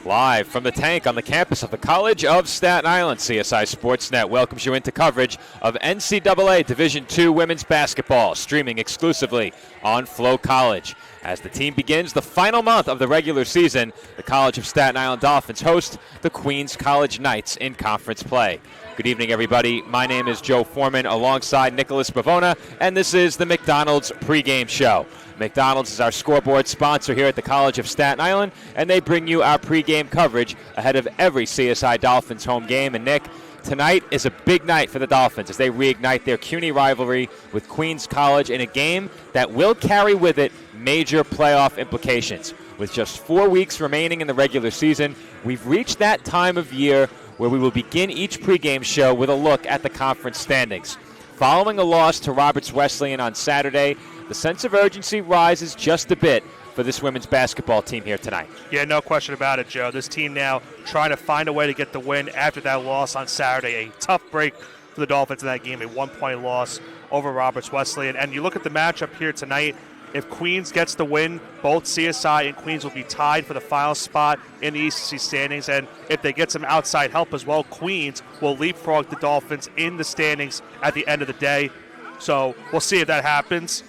Live from the tank on the campus of the College of Staten Island, CSI Sportsnet welcomes you into coverage of NCAA Division II women's basketball, streaming exclusively on Flow College. As the team begins the final month of the regular season, the College of Staten Island Dolphins host the Queens College Knights in conference play. Good evening, everybody. My name is Joe Foreman alongside Nicholas Bavona, and this is the McDonald's pregame show. McDonald's is our scoreboard sponsor here at the College of Staten Island, and they bring you our pregame coverage ahead of every CSI Dolphins home game. And Nick, tonight is a big night for the Dolphins as they reignite their CUNY rivalry with Queens College in a game that will carry with it major playoff implications. With just 4 weeks remaining in the regular season, we've reached that time of year where we will begin each pregame show with a look at the conference standings. Following a loss to Roberts Wesleyan on Saturday, the sense of urgency rises just a bit for this women's basketball team here tonight. Yeah, no question about it, Joe. This team now trying to find a way to get the win after that loss on Saturday. A tough break for the Dolphins in that game, a 1-point loss over Roberts Wesleyan. And you look at the matchup here tonight, if Queens gets the win, both CSI and Queens will be tied for the final spot in the ECC standings. And if they get some outside help as well, Queens will leapfrog the Dolphins in the standings at the end of the day. So we'll see if that happens.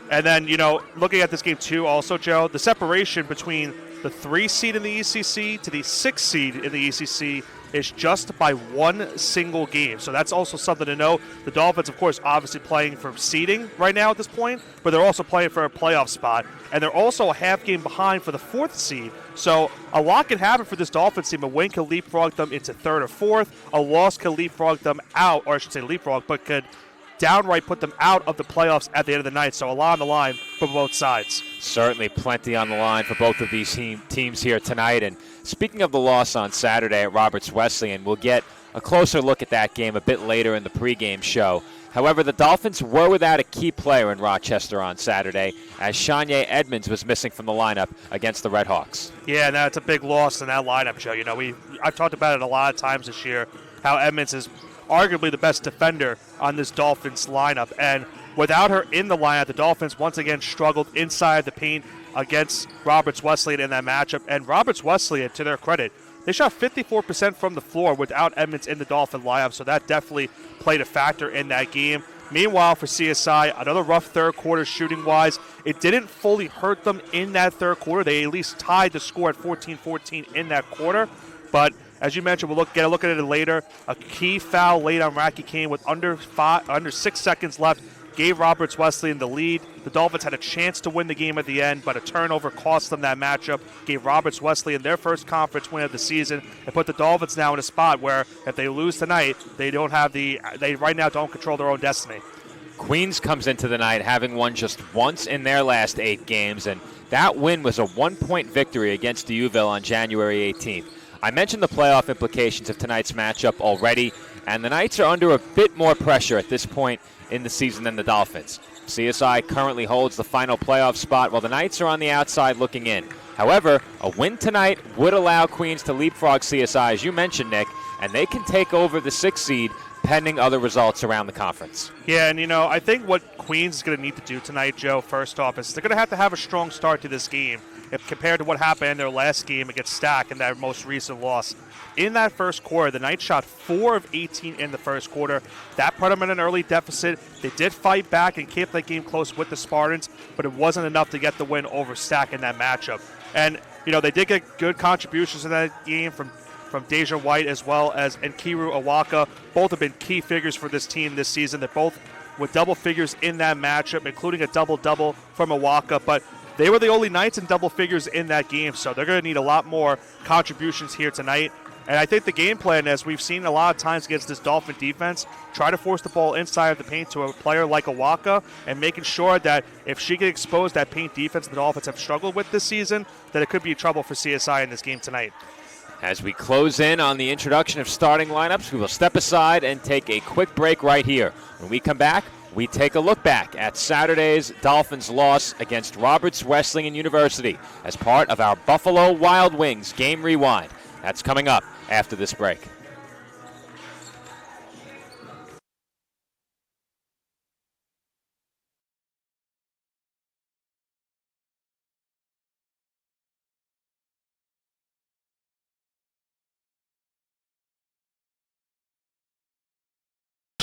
And then, looking at this game too, also, Joe, the separation between the 3 seed in the ECC to the 6 seed in the ECC is just by one single game. So that's also something to know. The Dolphins, of course, obviously playing for seeding right now at this point, but they're also playing for a playoff spot. And they're also a half game behind for the 4th seed. So a lot can happen for this Dolphins team. A win could leapfrog them into 3rd or 4th. A loss could leapfrog them out, or I should say leapfrog, but could downright put them out of the playoffs at the end of the night. So a lot on the line for both sides. Certainly plenty on the line for both of these teams here tonight. And speaking of the loss on Saturday at Roberts Wesleyan, we'll get a closer look at that game a bit later in the pregame show. However, the Dolphins were without a key player in Rochester on Saturday, as Shania Edmonds was missing from the lineup against the Redhawks. Yeah, that's a big loss in that lineup, Joe. I've talked about it a lot of times this year, how Edmonds is arguably the best defender on this Dolphins lineup. And without her in the lineup, the Dolphins once again struggled inside the paint against Roberts Wesleyan in that matchup. And Roberts Wesleyan, to their credit, they shot 54% from the floor without Edmonds in the Dolphin lineup, so that definitely played a factor in that game. Meanwhile, for CSI, another rough third quarter shooting-wise. It didn't fully hurt them in that third quarter. They at least tied the score at 14-14 in that quarter. But as you mentioned, we'll get a look at it later. A key foul late on Racky Kane with under 6 seconds left gave Roberts Wesleyan the lead. The Dolphins had a chance to win the game at the end, but a turnover cost them that matchup, gave Roberts Wesleyan their first conference win of the season, and put the Dolphins now in a spot where if they lose tonight, they right now don't control their own destiny. Queens comes into the night having won just once in their last 8 games, and that win was a 1-point victory against D'Youville on January 18th. I mentioned the playoff implications of tonight's matchup already, and the Knights are under a bit more pressure at this point in the season than the Dolphins. CSI currently holds the final playoff spot while the Knights are on the outside looking in. However, a win tonight would allow Queens to leapfrog CSI, as you mentioned, Nick, and they can take over the 6th seed pending other results around the conference. Yeah, and I think what Queens is going to need to do tonight, Joe, first off, is they're going to have a strong start to this game if compared to what happened in their last game against Stack in that most recent loss. In that first quarter, the Knights shot 4 of 18 in the first quarter. That put them in an early deficit. They did fight back and keep that game close with the Spartans, but it wasn't enough to get the win over Stack in that matchup. And, they did get good contributions in that game from Deja White as well as Nkiru Awaka. Both have been key figures for this team this season. They're both with double figures in that matchup, including a double-double from Awaka. But they were the only Knights in double figures in that game, so they're going to need a lot more contributions here tonight. And I think the game plan, as we've seen a lot of times against this Dolphin defense, try to force the ball inside of the paint to a player like Awaka and making sure that if she can expose that paint defense the Dolphins have struggled with this season, that it could be trouble for CSI in this game tonight. As we close in on the introduction of starting lineups, we will step aside and take a quick break right here. When we come back, we take a look back at Saturday's Dolphins loss against Roberts Wesleyan University as part of our Buffalo Wild Wings Game Rewind. That's coming up after this break.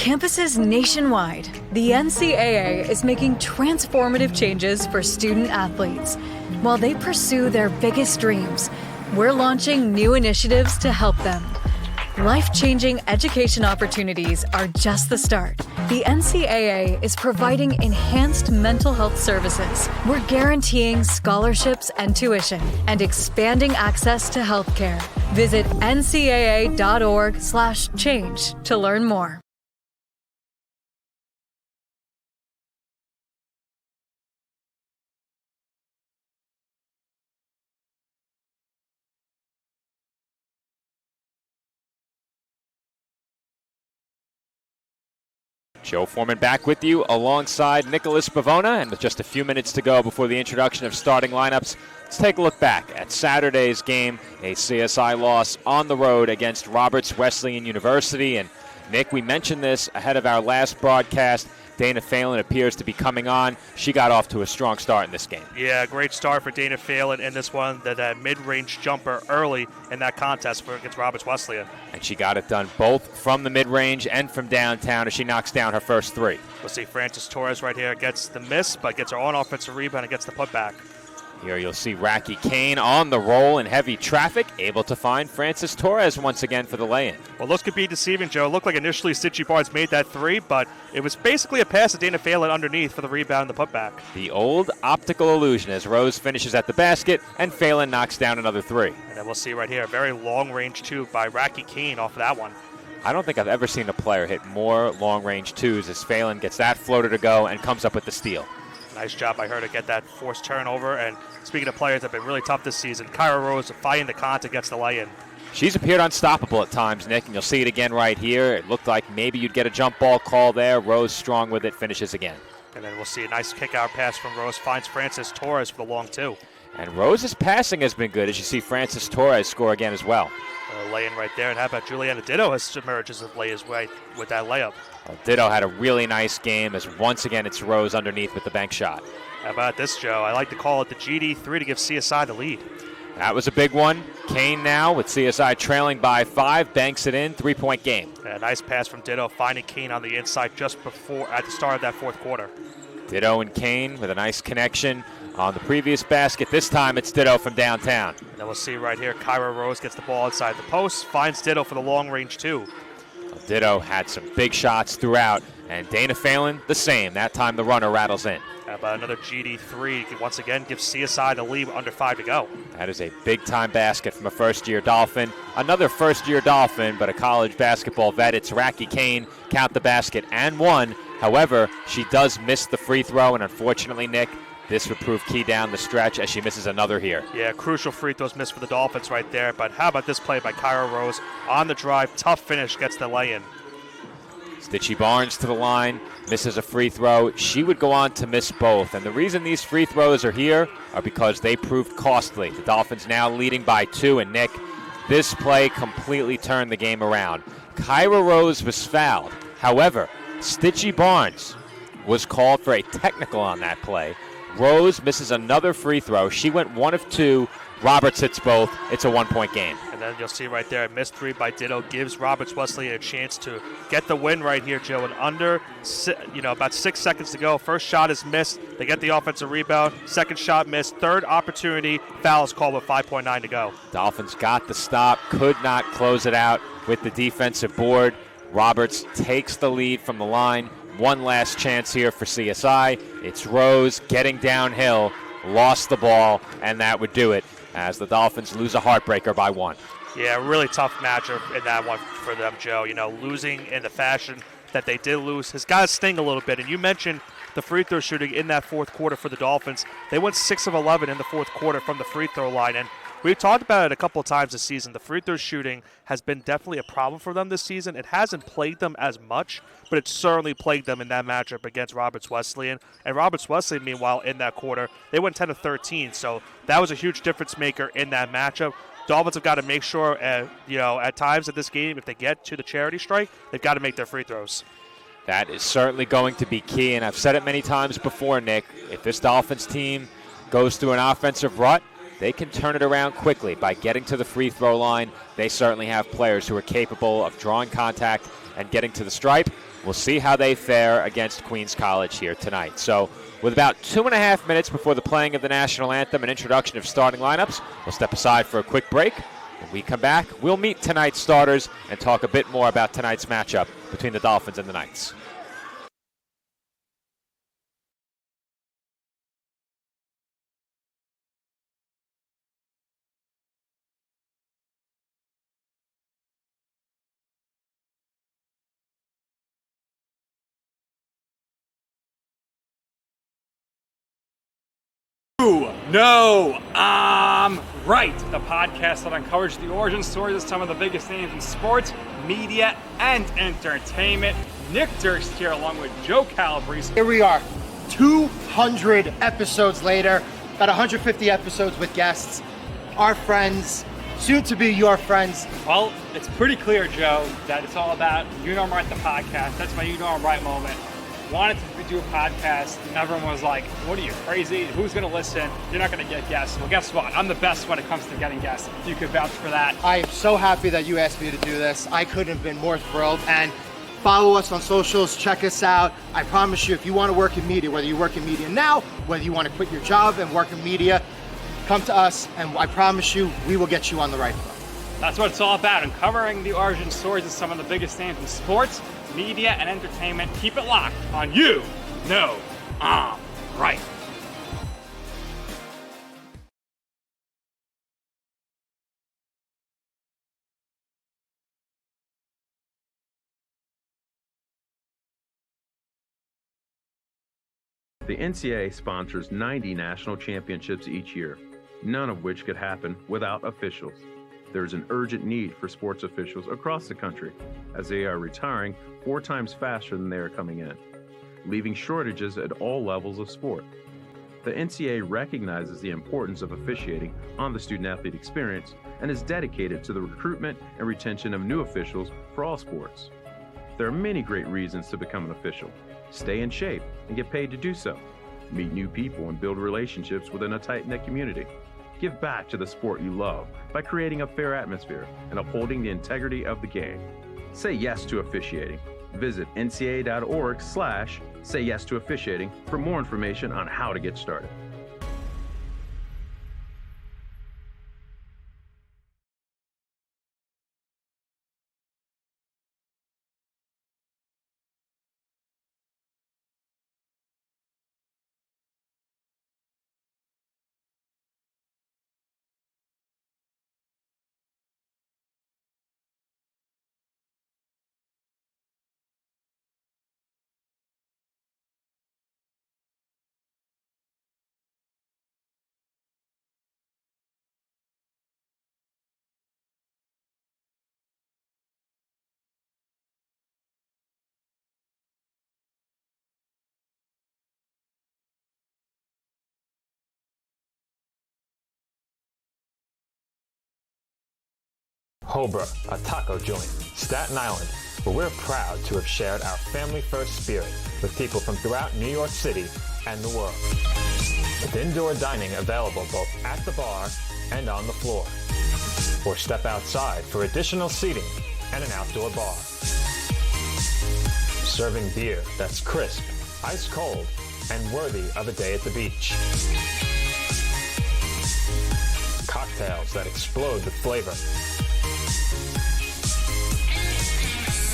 campuses nationwide, the NCAA is making transformative changes for student athletes. While they pursue their biggest dreams, we're launching new initiatives to help them. Life-changing education opportunities are just the start. The NCAA is providing enhanced mental health services. We're guaranteeing scholarships and tuition and expanding access to healthcare. Visit ncaa.org/change to learn more. Joe Foreman back with you alongside Nicholas Bavona, and with just a few minutes to go before the introduction of starting lineups, let's take a look back at Saturday's game, a CSI loss on the road against Roberts Wesleyan University. And Nick, we mentioned this ahead of our last broadcast. Dana Phelan appears to be coming on. She got off to a strong start in this game. Yeah, great start for Dana Phelan in this one. That mid-range jumper early in that contest against Roberts Wesleyan. And she got it done both from the mid-range and from downtown as she knocks down her first three. We'll see Francis Torres right here gets the miss, but gets her own offensive rebound and gets the putback. Here you'll see Racky Kane on the roll in heavy traffic, able to find Francis Torres once again for the lay-in. Well, those could be deceiving, Joe. It looked like initially Stitchy Barnes made that three, but it was basically a pass to Dana Phelan underneath for the rebound and the putback. The old optical illusion as Rose finishes at the basket and Phelan knocks down another three. And then we'll see right here a very long-range two by Racky Kane off of that one. I don't think I've ever seen a player hit more long-range twos as Phelan gets that floater to go and comes up with the steal. Nice job by her to get that forced turnover. And speaking of players that have been really tough this season, Kyra Rose fighting the contact gets the lay-in. She's appeared unstoppable at times, Nick, and you'll see it again right here. It looked like maybe you'd get a jump ball call there. Rose strong with it, finishes again. And then we'll see a nice kick-out pass from Rose, finds Francis Torres for the long two. And Rose's passing has been good as you see Francis Torres score again as well. Lay-in right there. And how about Juliana Ditto has emerged as of late his way with that layup. Well, Ditto had a really nice game as once again it's Rose underneath with the bank shot. How about this, Joe? I like to call it the GD3 to give CSI the lead. That was a big one. Kane now with CSI trailing by 5, banks it in, 3-point game. A nice pass from Ditto, finding Kane on the inside just before at the start of that fourth quarter. Ditto and Kane with a nice connection on the previous basket. This time it's Ditto from downtown. And then we'll see right here, Kyra Rose gets the ball inside the post, finds Ditto for the long range two. Ditto had some big shots throughout, and Dana Phelan the same. That time the runner rattles in. How about another GD3? Once again, gives CSI the lead under 5 to go. That is a big-time basket from a first-year Dolphin. Another first-year Dolphin, but a college basketball vet. It's Racky Kane. Count the basket and one. However, she does miss the free throw, and unfortunately, Nick, this would prove key down the stretch as she misses another here. Yeah, crucial free throws missed for the Dolphins right there. But how about this play by Kyra Rose on the drive? Tough finish, gets the lay-in. Stitchy Barnes to the line, misses a free throw. She would go on to miss both. And the reason these free throws are here are because they proved costly. The Dolphins now leading by 2. And Nick, this play completely turned the game around. Kyra Rose was fouled. However, Stitchy Barnes was called for a technical on that play. Rose misses another free throw. She went 1 of 2. Roberts hits both. It's a 1-point game. And then you'll see right there, a missed three by Ditto gives Roberts Wesleyan a chance to get the win right here, Joe. And under, about 6 seconds to go. First shot is missed. They get the offensive rebound. Second shot missed. Third opportunity. Foul is called with 5.9 to go. Dolphins got the stop. Could not close it out with the defensive board. Roberts takes the lead from the line. One last chance here for CSI. It's Rose getting downhill. Lost the ball, and that would do it as the Dolphins lose a heartbreaker by 1. Yeah, really tough matchup in that one for them, Joe. Losing in the fashion that they did lose has got to sting a little bit. And you mentioned the free throw shooting in that fourth quarter for the Dolphins. They went 6 of 11 in the fourth quarter from the free throw line. And we've talked about it a couple of times this season. The free throw shooting has been definitely a problem for them this season. It hasn't plagued them as much, but it certainly plagued them in that matchup against Roberts Wesleyan. And Roberts Wesleyan, meanwhile, in that quarter, they went 10 of 13. So that was a huge difference maker in that matchup. Dolphins have got to make sure, at times in this game, if they get to the charity strike, they've got to make their free throws. That is certainly going to be key, and I've said it many times before, Nick. If this Dolphins team goes through an offensive rut, they can turn it around quickly by getting to the free throw line. They certainly have players who are capable of drawing contact and getting to the stripe. We'll see how they fare against Queens College here tonight. So with about 2.5 minutes before the playing of the national anthem and introduction of starting lineups, we'll step aside for a quick break. When we come back, we'll meet tonight's starters and talk a bit more about tonight's matchup between the Dolphins and the Knights. No, I'm right. The podcast that uncovers the origin stories of some of the biggest names in sports, media, and entertainment. Nick Durst here along with Joe Calabrese. Here we are, 200 episodes later, about 150 episodes with guests, our friends, soon to be your friends. Well, it's pretty clear, Joe, that it's all about You Know I'm Right, the podcast. That's my You Know I'm Right moment. Wanted to do a podcast, and everyone was like, what are you, crazy? Who's going to listen? You're not going to get guests. Well, guess what? I'm the best when it comes to getting guests. You could vouch for that. I am so happy that you asked me to do this. I couldn't have been more thrilled. And follow us on socials, check us out. I promise you, if you want to work in media, whether you work in media now, whether you want to quit your job and work in media, come to us, and I promise you, we will get you on the right foot. That's what it's all about, uncovering the origin stories of some of the biggest names in sports, media, and entertainment. Keep it locked on You Know I'm Right. The NCAA sponsors 90 national championships each year, none of which could happen without officials. There is an urgent need for sports officials across the country, as they are retiring 4 times faster than they are coming in, leaving shortages at all levels of sport. The NCAA recognizes the importance of officiating on the student-athlete experience and is dedicated to the recruitment and retention of new officials for all sports. There are many great reasons to become an official. Stay in shape and get paid to do so. Meet new people and build relationships within a tight-knit community. Give back to the sport you love by creating a fair atmosphere and upholding the integrity of the game. Say yes to officiating. Visit ncaa.org/say yes to officiating for more information on how to get started. Hobra, a taco joint, Staten Island, where we're proud to have shared our family-first spirit with people from throughout New York City and the world. With indoor dining available both at the bar and on the floor. Or step outside for additional seating and an outdoor bar. Serving beer that's crisp, ice cold, and worthy of a day at the beach. Cocktails that explode with flavor.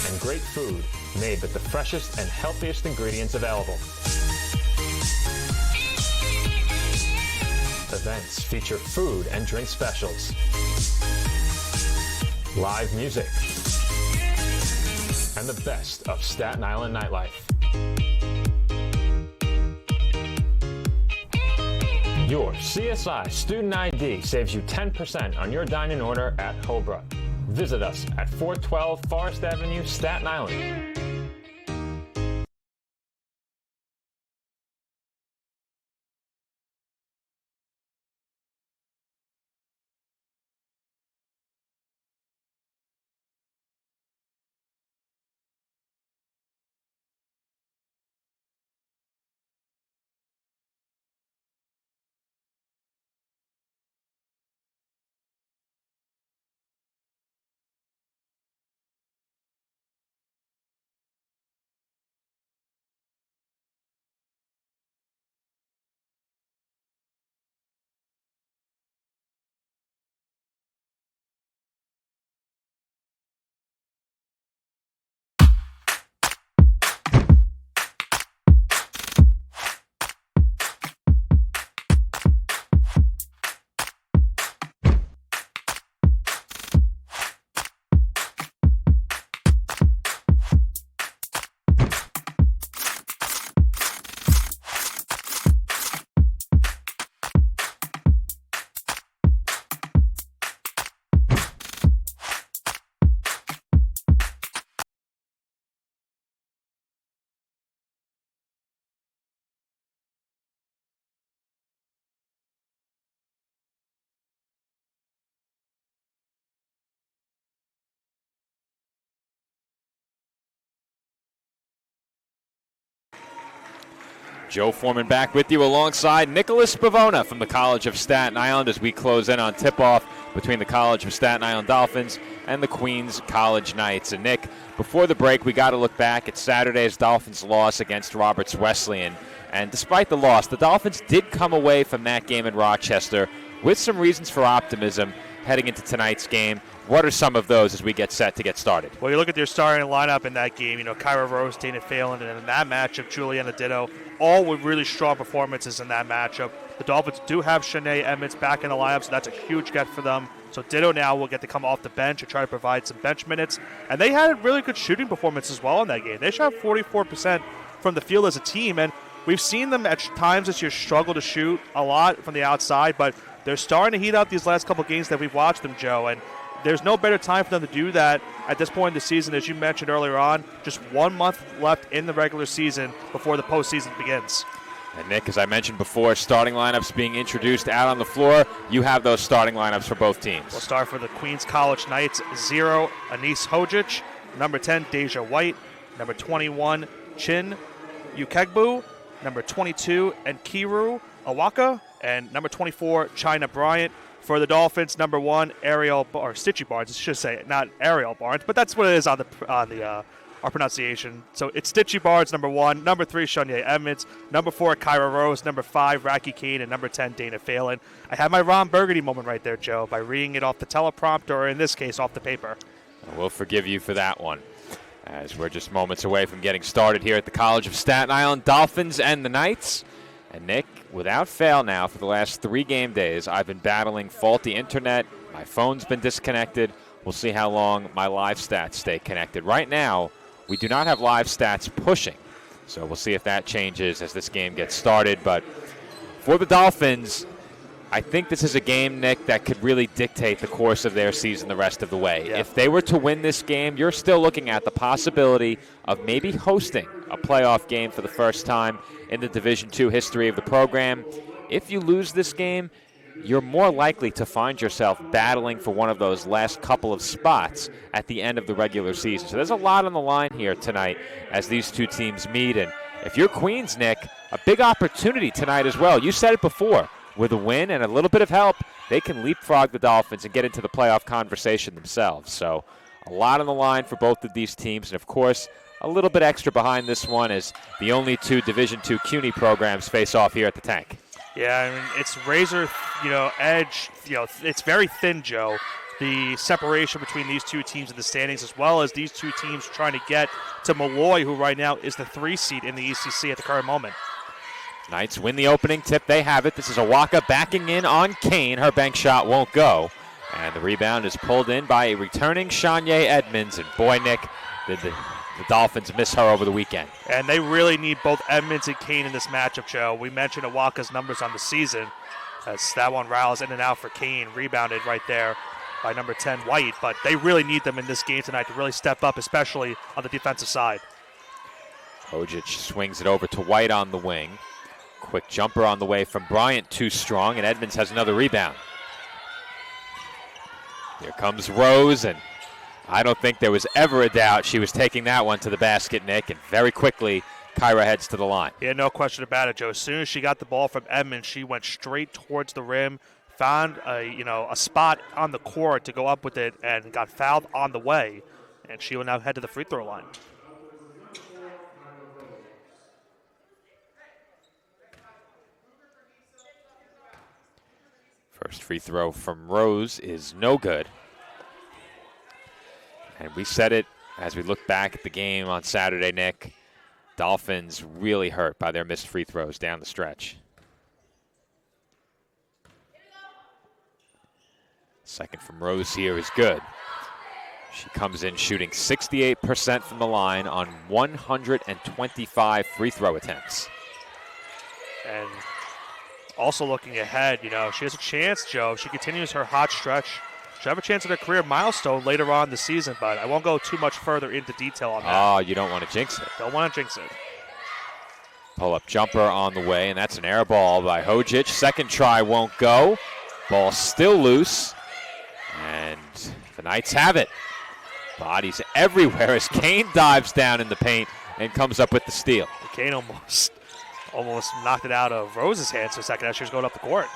And great food made with the freshest and healthiest ingredients available. Events feature food and drink specials, live music, and the best of Staten Island nightlife. Your CSI Student ID saves you 10% on your dine-in order at Hobra. Visit us at 412 Forest Avenue, Staten Island. Joe Foreman back with you alongside Nicholas Pavona from the College of Staten Island as we close in on tip-off between the College of Staten Island Dolphins and the Queens College Knights. And Nick, before the break, we got to look back at Saturday's Dolphins loss against Roberts Wesleyan. And despite the loss, the Dolphins did come away from that game in Rochester with some reasons for optimism heading into tonight's game. What are some of those as we get set to get started? Well, you look at their starting lineup in that game, Kyra Rose, Dana Phelan, and in that matchup, Juliana Ditto, all with really strong performances in that matchup. The Dolphins do have Shanae Emmons back in the lineup, so that's a huge get for them. So Ditto now will get to come off the bench and try to provide some bench minutes. And they had a really good shooting performance as well in that game. They shot 44% from the field as a team, and we've seen them at times this year struggle to shoot a lot from the outside, but they're starting to heat up these last couple games that we've watched them, Joe, and there's no better time for them to do that at this point in the season. As you mentioned earlier on, just 1 month left in the regular season before the postseason begins. And Nick, as I mentioned before, starting lineups being introduced out on the floor. You have those starting lineups for both teams. We'll start for the Queens College Knights. 0, Anise Hojic. Number 10, Deja White. Number 21, Chin Ukegbu. Number 22, Nkiru Awaka. And number 24, China Bryant. For the Dolphins, number 1, Stitchy Barnes. I should say not Ariel Barnes, but that's what it is on our pronunciation. So it's Stitchy Barnes, number 1. Number 3, Shanae Emmons. Number 4, Kyra Rose. Number 5, Raki Kane. And number 10, Dana Phelan. I had my Ron Burgundy moment right there, Joe, by reading it off the teleprompter, or in this case, off the paper. We'll forgive you for that one, as we're just moments away from getting started here at the College of Staten Island. Dolphins and the Knights. And Nick, without fail now for the last 3 game days, I've been battling faulty internet. My phone's been disconnected. We'll see how long my live stats stay connected. Right now, we do not have live stats pushing, so we'll see if that changes as this game gets started. But for the Dolphins, I think this is a game, Nick, that could really dictate the course of their season the rest of the way. Yeah. If they were to win this game, you're still looking at the possibility of maybe hosting a playoff game for the first time in the Division II history of the program. If you lose this game, you're more likely to find yourself battling for one of those last couple of spots at the end of the regular season. So there's a lot on the line here tonight as these two teams meet. And if you're Queens, Nick, a big opportunity tonight as well. You said it before. With a win and a little bit of help, they can leapfrog the Dolphins and get into the playoff conversation themselves. So a lot on the line for both of these teams. And, of course, a little bit extra behind this one as the only 2 Division II CUNY programs face off here at the Tank. Yeah, I mean, it's razor, edge. It's very thin, Joe, the separation between these two teams in the standings, as well as these two teams trying to get to Malloy, who right now is the 3 seed in the ECC at the current moment. Knights win the opening tip. They have it. This is Awaka backing in on Kane. Her bank shot won't go. And the rebound is pulled in by a returning Shanae Emmons. And boy, Nick, did the Dolphins miss her over the weekend. And they really need both Emmons and Kane in this matchup, Joe. We mentioned Awaka's numbers on the season. As that one rattles in and out for Kane. Rebounded right there by number 10, White. But they really need them in this game tonight to really step up, especially on the defensive side. Hojic swings it over to White on the wing. Quick jumper on the way from Bryant, too strong, and Edmonds has another rebound. Here comes Rose, and I don't think there was ever a doubt she was taking that one to the basket, Nick, and very quickly Kyra heads to the line. Yeah, no question about it, Joe. As soon as she got the ball from Edmonds, she went straight towards the rim, found a spot on the court to go up with it, and got fouled on the way, and she will now head to the free throw line. First free throw from Rose is no good. And we said it as we look back at the game on Saturday, Nick. Dolphins really hurt by their missed free throws down the stretch. Second from Rose here is good. She comes in shooting 68% from the line on 125 free throw attempts. And also looking ahead, she has a chance, Joe. If she continues her hot stretch, she'll have a chance at a career milestone later on this season, but I won't go too much further into detail on that. Oh, you don't want to jinx it. Don't want to jinx it. Pull-up jumper on the way, and that's an air ball by Hojic. Second try won't go. Ball still loose, and the Knights have it. Bodies everywhere as Kane dives down in the paint and comes up with the steal. Kane almost almost knocked it out of Rose's hands for a second as she was going up the court.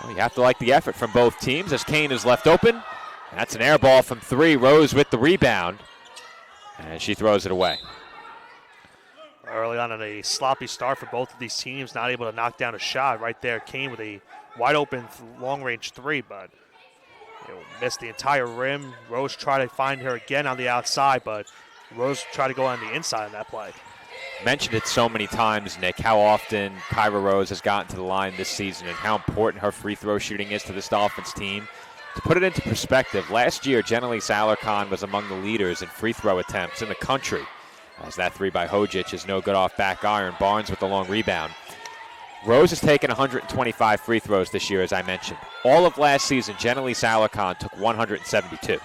Well, you have to like the effort from both teams as Kane is left open. That's an air ball from 3. Rose with the rebound, and she throws it away. Early on in a sloppy start for both of these teams, not able to knock down a shot right there. Kane with a wide open long-range 3, but missed the entire rim. Rose tried to find her again on the outside, but Rose tried to go on the inside on that play. Mentioned it so many times, Nick, how often Kyra Rose has gotten to the line this season and how important her free throw shooting is to this Dolphins team. To put it into perspective, last year, Jennalise Alarcon was among the leaders in free throw attempts in the country. As that 3 by Hojic is no good off back iron. Barnes with the long rebound. Rose has taken 125 free throws this year, as I mentioned. All of last season, Jennalise Alarcon took 172.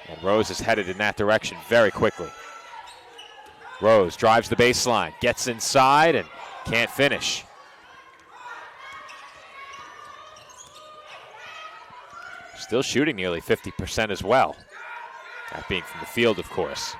And Rose is headed in that direction very quickly. Rose drives the baseline, gets inside, and can't finish. Still shooting nearly 50% as well. That being from the field, of course.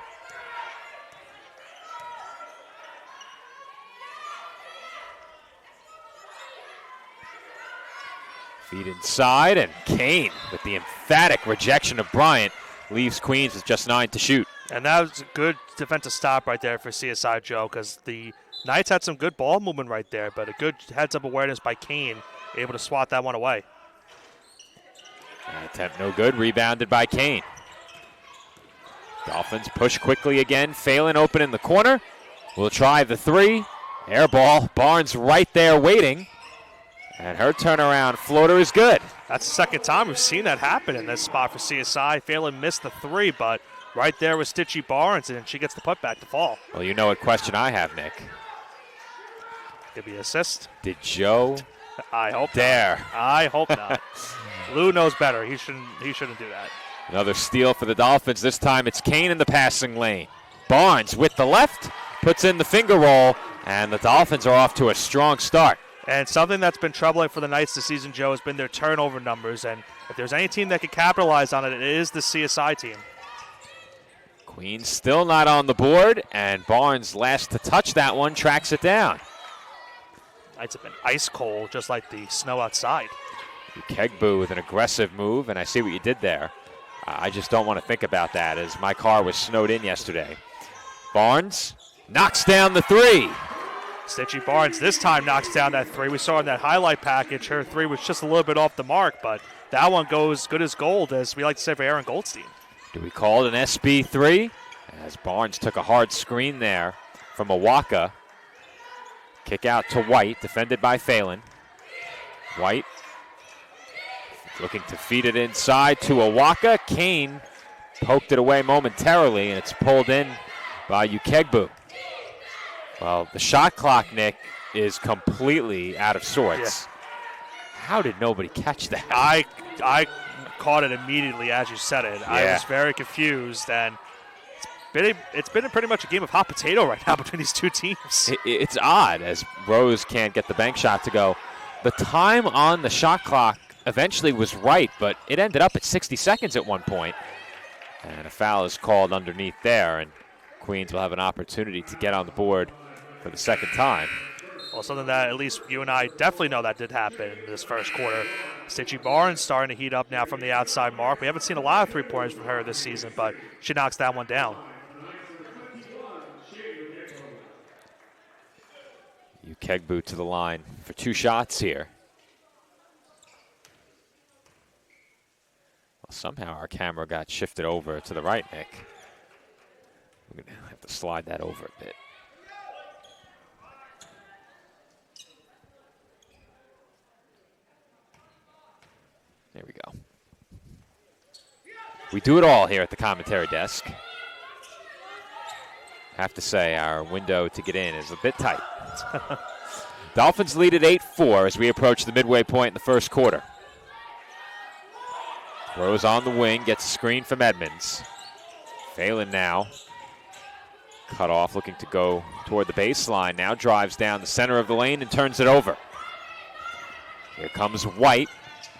Feed inside, and Kane with the emphatic rejection of Bryant leaves Queens with just 9 to shoot. And that was a good defensive stop right there for CSI, Joe, because the Knights had some good ball movement right there, but a good heads-up awareness by Kane, able to swat that one away. Attempt no good, rebounded by Kane. Dolphins push quickly again. Phelan open in the corner. Will try the 3. Air ball. Barnes right there waiting. And her turnaround floater is good. That's the second time we've seen that happen in this spot for CSI. Phelan missed the 3, but right there was Stitchy Barnes, and she gets the putback to fall. Well, you know what question I have, Nick. Could be assist. Did Joe I hope dare? Not. I hope not. Lou knows better. He shouldn't do that. Another steal for the Dolphins. This time it's Kane in the passing lane. Barnes with the left, puts in the finger roll, and the Dolphins are off to a strong start. And something that's been troubling for the Knights this season, Joe, has been their turnover numbers. And if there's any team that can capitalize on it, it is the CSI team. Queens still not on the board, and Barnes, last to touch that one, tracks it down. Knights have been ice cold, just like the snow outside. Kegbu with an aggressive move, and I see what you did there. I just don't want to think about that, as my car was snowed in yesterday. Barnes knocks down the 3. Stitchy Barnes this time knocks down that 3. We saw in that highlight package, her 3 was just a little bit off the mark, but that one goes good as gold, as we like to say for Aaron Goldstein. Do we call it an SB3? As Barnes took a hard screen there from Awaka. Kick out to White, defended by Phelan. White looking to feed it inside to Awaka. Kane poked it away momentarily, and it's pulled in by Ukegbu. Well, the shot clock, Nick, is completely out of sorts. Yeah. How did nobody catch that? I caught it immediately as you said it. Yeah. I was very confused, and it's been pretty much a game of hot potato right now between these two teams. It's odd, as Rose can't get the bank shot to go. The time on the shot clock eventually was right, but it ended up at 60 seconds at one point. And a foul is called underneath there, and Queens will have an opportunity to get on the board for the second time. Well, something that at least you and I definitely know that did happen in this first quarter. Stitchy Barnes starting to heat up now from the outside mark. We haven't seen a lot of three-pointers from her this season, but she knocks that one down. Ukegbu to the line for 2 shots here. Well, somehow our camera got shifted over to the right, Nick. We're going to have to slide that over a bit. There we go. We do it all here at the commentary desk. I have to say, our window to get in is a bit tight. Dolphins lead at 8-4 as we approach the midway point in the first quarter. Rose on the wing, gets a screen from Edmonds. Phelan now. Cut off, looking to go toward the baseline. Now drives down the center of the lane and turns it over. Here comes White.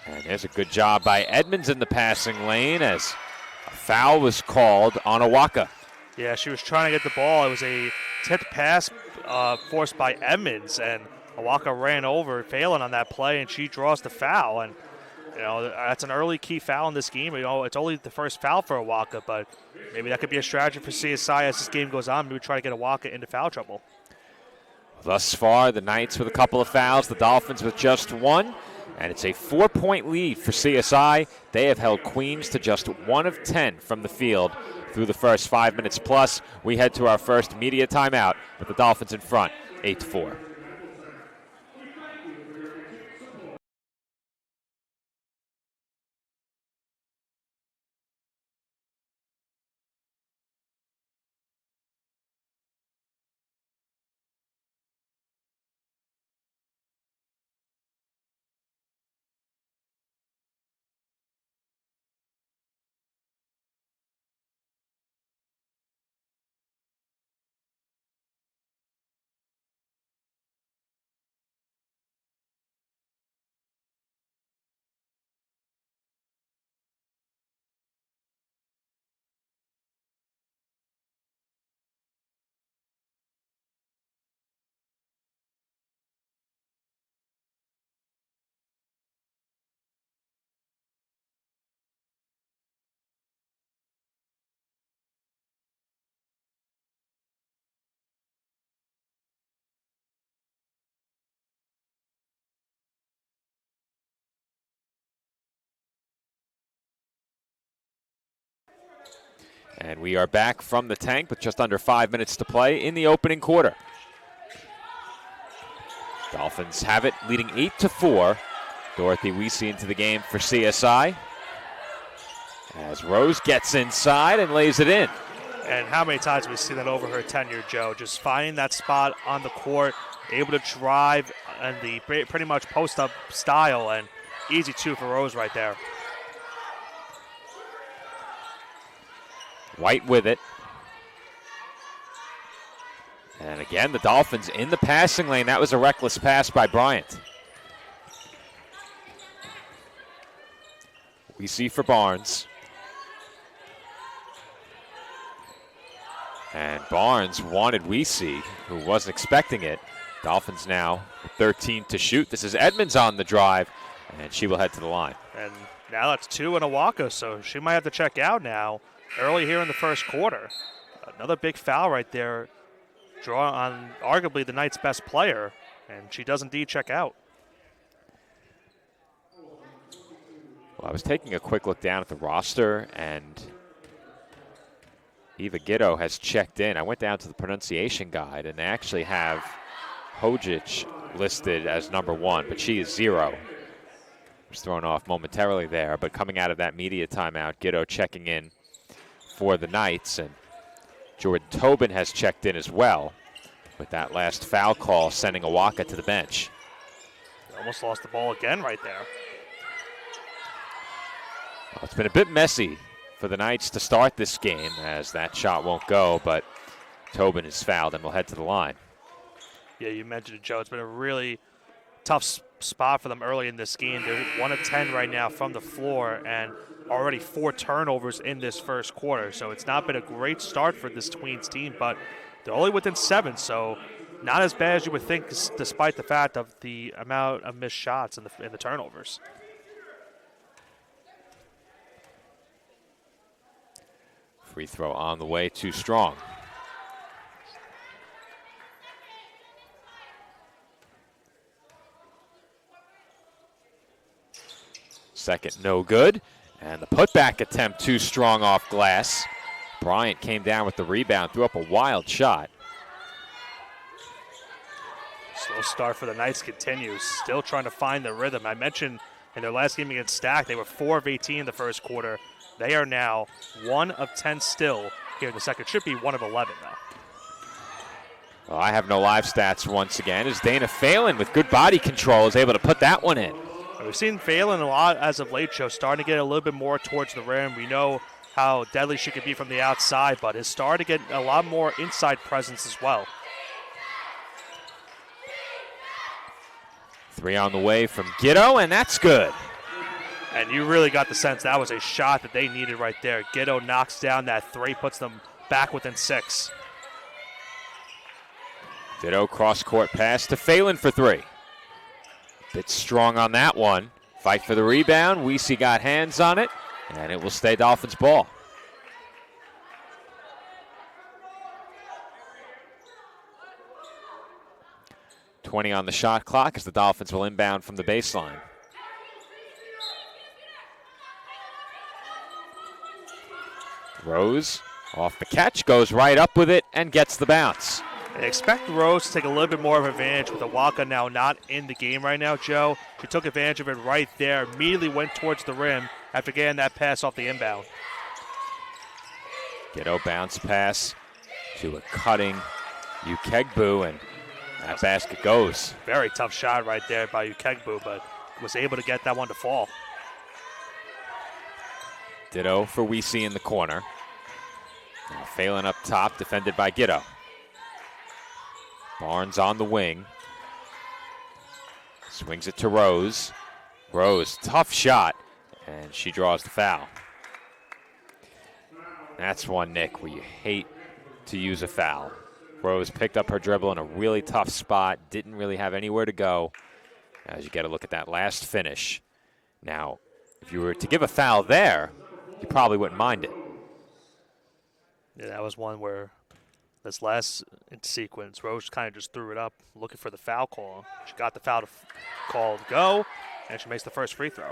And there's a good job by Edmonds in the passing lane as a foul was called on Awaka. Yeah, she was trying to get the ball. It was a tipped pass forced by Edmonds, and Awaka ran over Phelan on that play, and she draws the foul. And that's an early key foul in this game. It's only the first foul for Awaka, but maybe that could be a strategy for CSI as this game goes on. Maybe try to get Awaka into foul trouble. Thus far, the Knights with a couple of fouls, the Dolphins with just one, and it's a 4-point lead for CSI. They have held Queens to just 1 of 10 from the field through the first 5 minutes plus. We head to our first media timeout with the Dolphins in front, 8-4. And we are back from the tank with just under 5 minutes to play in the opening quarter. Dolphins have it, leading 8-4. Dorothy Weesey into the game for CSI. As Rose gets inside and lays it in. And how many times have we seen that over her tenure, Joe? Just finding that spot on the court, able to drive in the pretty much post-up style, and easy two for Rose right there. White with it. And again, the Dolphins in the passing lane. That was a reckless pass by Bryant. We see for Barnes. And Barnes wanted Weesey, who wasn't expecting it. Dolphins now 13 to shoot. This is Edmonds on the drive, and she will head to the line. And now that's 2 in Awaka, so she might have to check out now. Early here in the first quarter. Another big foul right there. Draw on arguably the Knights' best player, and she does indeed check out. Well, I was taking a quick look down at the roster, and Eva Gitto has checked in. I went down to the pronunciation guide, and they actually have Hojic listed as number 1, but she is 0. Was thrown off momentarily there, but coming out of that media timeout, Gitto checking in for the Knights, and Jordan Tobin has checked in as well with that last foul call, sending Awaka to the bench. Almost lost the ball again right there. Well, it's been a bit messy for the Knights to start this game, as that shot won't go, but Tobin is fouled and will head to the line. Yeah, you mentioned it, Joe. It's been a really tough spot for them early in this game. They're 1 of 10 right now from the floor, and already 4 turnovers in this first quarter. So it's not been a great start for this Queens team, but they're only within 7, so not as bad as you would think, despite the fact of the amount of missed shots and the turnovers. Free throw on the way, too strong. Second, no good. And the putback attempt too strong off glass. Bryant came down with the rebound, threw up a wild shot. Slow start for the Knights continues, still trying to find the rhythm. I mentioned in their last game against Stack, they were 4 of 18 in the first quarter. They are now 1 of 10 still here in the second. Should be 1 of 11, though. Well, I have no live stats once again, as Dana Phelan with good body control is able to put that one in. We've seen Phelan a lot as of late, Joe, starting to get a little bit more towards the rim. We know how deadly she could be from the outside, but is starting to get a lot more inside presence as well. 3 on the way from Gitto, and that's good. And you really got the sense that was a shot that they needed right there. Gitto knocks down that 3, puts them back within 6. Ditto cross-court pass to Phelan for three. Bit strong on that one. Fight for the rebound. Weesey got hands on it, and it will stay Dolphins ball. .20 on the shot clock as the Dolphins will inbound from the baseline. Rose off the catch, goes right up with it, and gets the bounce. I expect Rose to take a little bit more of advantage with Awaka now not in the game right now, Joe. She took advantage of it right there, immediately went towards the rim after getting that pass off the inbound. Ghetto bounce pass to a cutting Ukegbu, and that basket goes. Very tough shot right there by Ukegbu, but was able to get that one to fall. Ditto for Weesey in the corner. Now Phelan up top, defended by Gitto. Barnes on the wing. Swings it to Rose. Rose, tough shot, and she draws the foul. That's one, Nick, where you hate to use a foul. Rose picked up her dribble in a really tough spot, didn't really have anywhere to go. As you get a look at that last finish. Now, if you were to give a foul there, you probably wouldn't mind it. Yeah, that was one where this last sequence, Rose kind of just threw it up looking for the foul call. She got the foul call to go, and she makes the first free throw.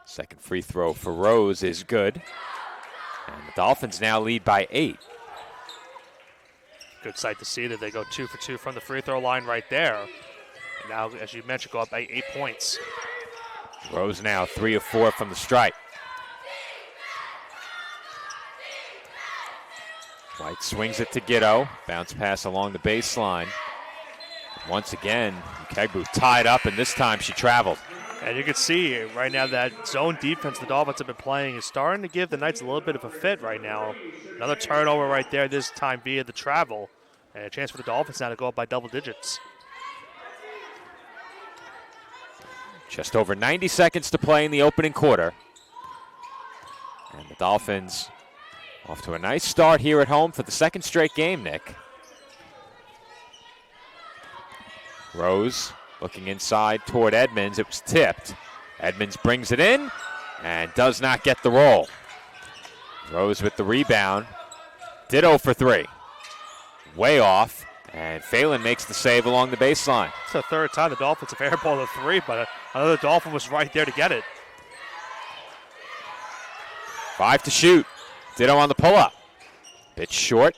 Second free throw for Rose is good. And the Dolphins now lead by 8. Good sight to see that they go 2 for 2 from the free throw line right there. And now, as you mentioned, go up by 8 points. Rose now 3 of 4 from the stripe. White swings it to Gitto. Bounce pass along the baseline. Once again, Ukegbu tied up, and this time she traveled. And you can see right now that zone defense the Dolphins have been playing is starting to give the Knights a little bit of a fit right now. Another turnover right there, this time via the travel. And a chance for the Dolphins now to go up by double digits. Just over 90 seconds to play in the opening quarter. And the Dolphins off to a nice start here at home for the second straight game, Nick. Rose looking inside toward Edmonds. It was tipped. Edmonds brings it in and does not get the roll. Rose with the rebound. Ditto for 3. Way off. And Phelan makes the save along the baseline. It's the third time the Dolphins have airballed a 3, but another Dolphin was right there to get it. 5 to shoot. Ditto on the pull-up. Bit short.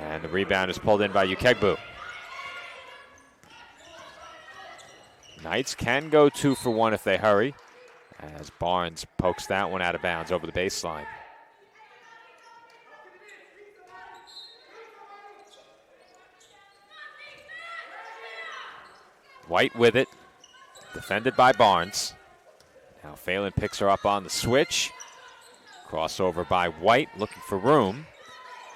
And the rebound is pulled in by Ukegbu. Knights can go 2 for 1 if they hurry, as Barnes pokes that one out of bounds over the baseline. White with it, defended by Barnes. Now Phelan picks her up on the switch. Crossover by White, looking for room.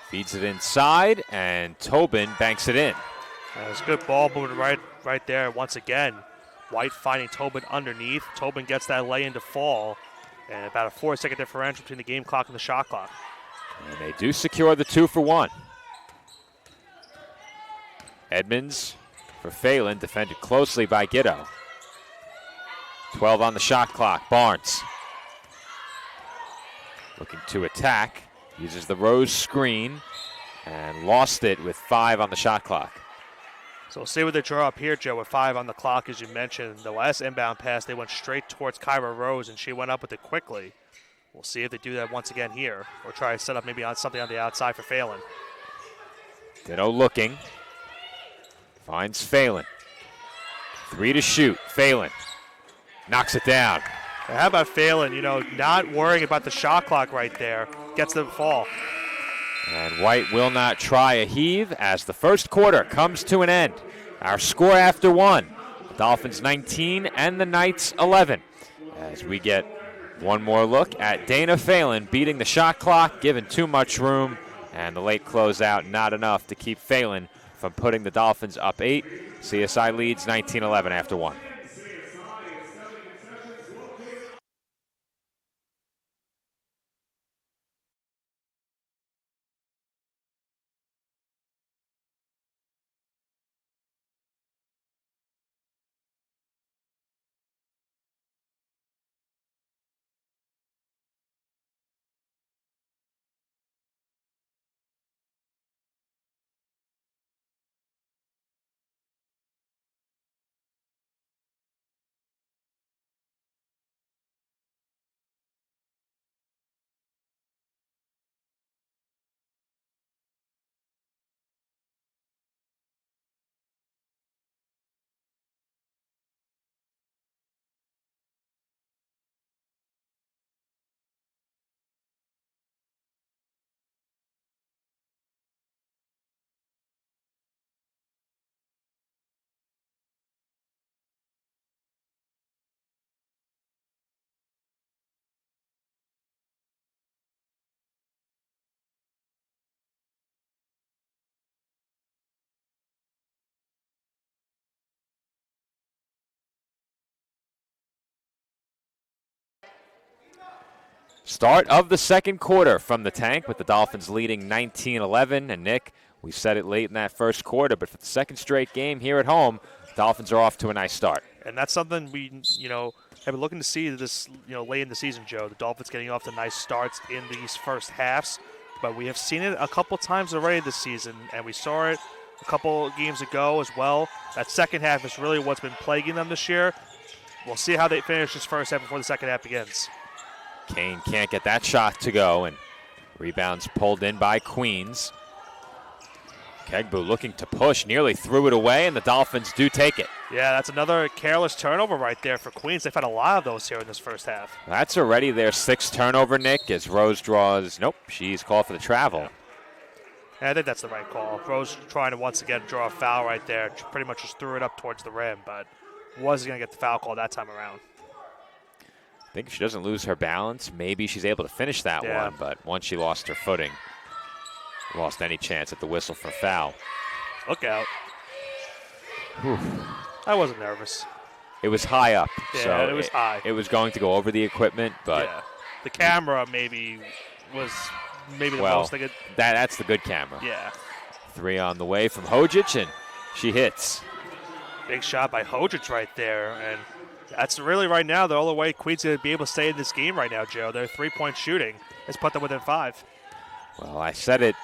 Feeds it inside, and Tobin banks it in. That was good ball movement right there once again. White finding Tobin underneath. Tobin gets that lay-in to fall. And about a 4-second differential between the game clock and the shot clock. And they do secure the 2 for 1. Edmonds for Phelan, defended closely by Gitto. 12 on the shot clock. Barnes looking to attack. Uses the Rose screen and lost it with 5 on the shot clock. So we'll see what they draw up here, Joe, with 5 on the clock, as you mentioned. The last inbound pass, they went straight towards Kyra Rose, and she went up with it quickly. We'll see if they do that once again here, or try to set up maybe on something on the outside for Phelan. Ditto looking. Finds Phelan. 3 to shoot. Phelan knocks it down. And how about Phelan, not worrying about the shot clock right there. Gets the fall. And White will not try a heave as the first quarter comes to an end. Our score after 1, the Dolphins 19 and the Knights 11. As we get one more look at Dana Phelan beating the shot clock, given too much room, and the late closeout not enough to keep Phelan from putting the Dolphins up 8. CSI leads 19-11 after 1. Start of the second quarter from the tank with the Dolphins leading 19-11. And Nick, we said it late in that first quarter, but for the second straight game here at home, the Dolphins are off to a nice start. And that's something we, have been looking to see this, late in the season, Joe. The Dolphins getting off to nice starts in these first halves. But we have seen it a couple times already this season, and we saw it a couple games ago as well. That second half is really what's been plaguing them this year. We'll see how they finish this first half before the second half begins. Kane can't get that shot to go, and rebounds pulled in by Queens. Kegbu looking to push, nearly threw it away, and the Dolphins do take it. Yeah, that's another careless turnover right there for Queens. They've had a lot of those here in this first half. That's already their sixth turnover, Nick, as Rose draws. Nope, she's called for the travel. Yeah, I think that's the right call. Rose trying to once again draw a foul right there. Pretty much just threw it up towards the rim, but wasn't going to get the foul call that time around. I think if she doesn't lose her balance, maybe she's able to finish that one, but once she lost her footing, lost any chance at the whistle for foul. Look out. Whew. I wasn't nervous. It was high up, Yeah, so it was high. It was going to go over the equipment, but the camera was the most they could. That's the good camera. Yeah. 3 on the way from Hojic, and she hits. Big shot by Hojic right there, and that's really right now the only way Queens going to be able to stay in this game right now, Joe. Their 3-point shooting has put them within 5. Well, I said it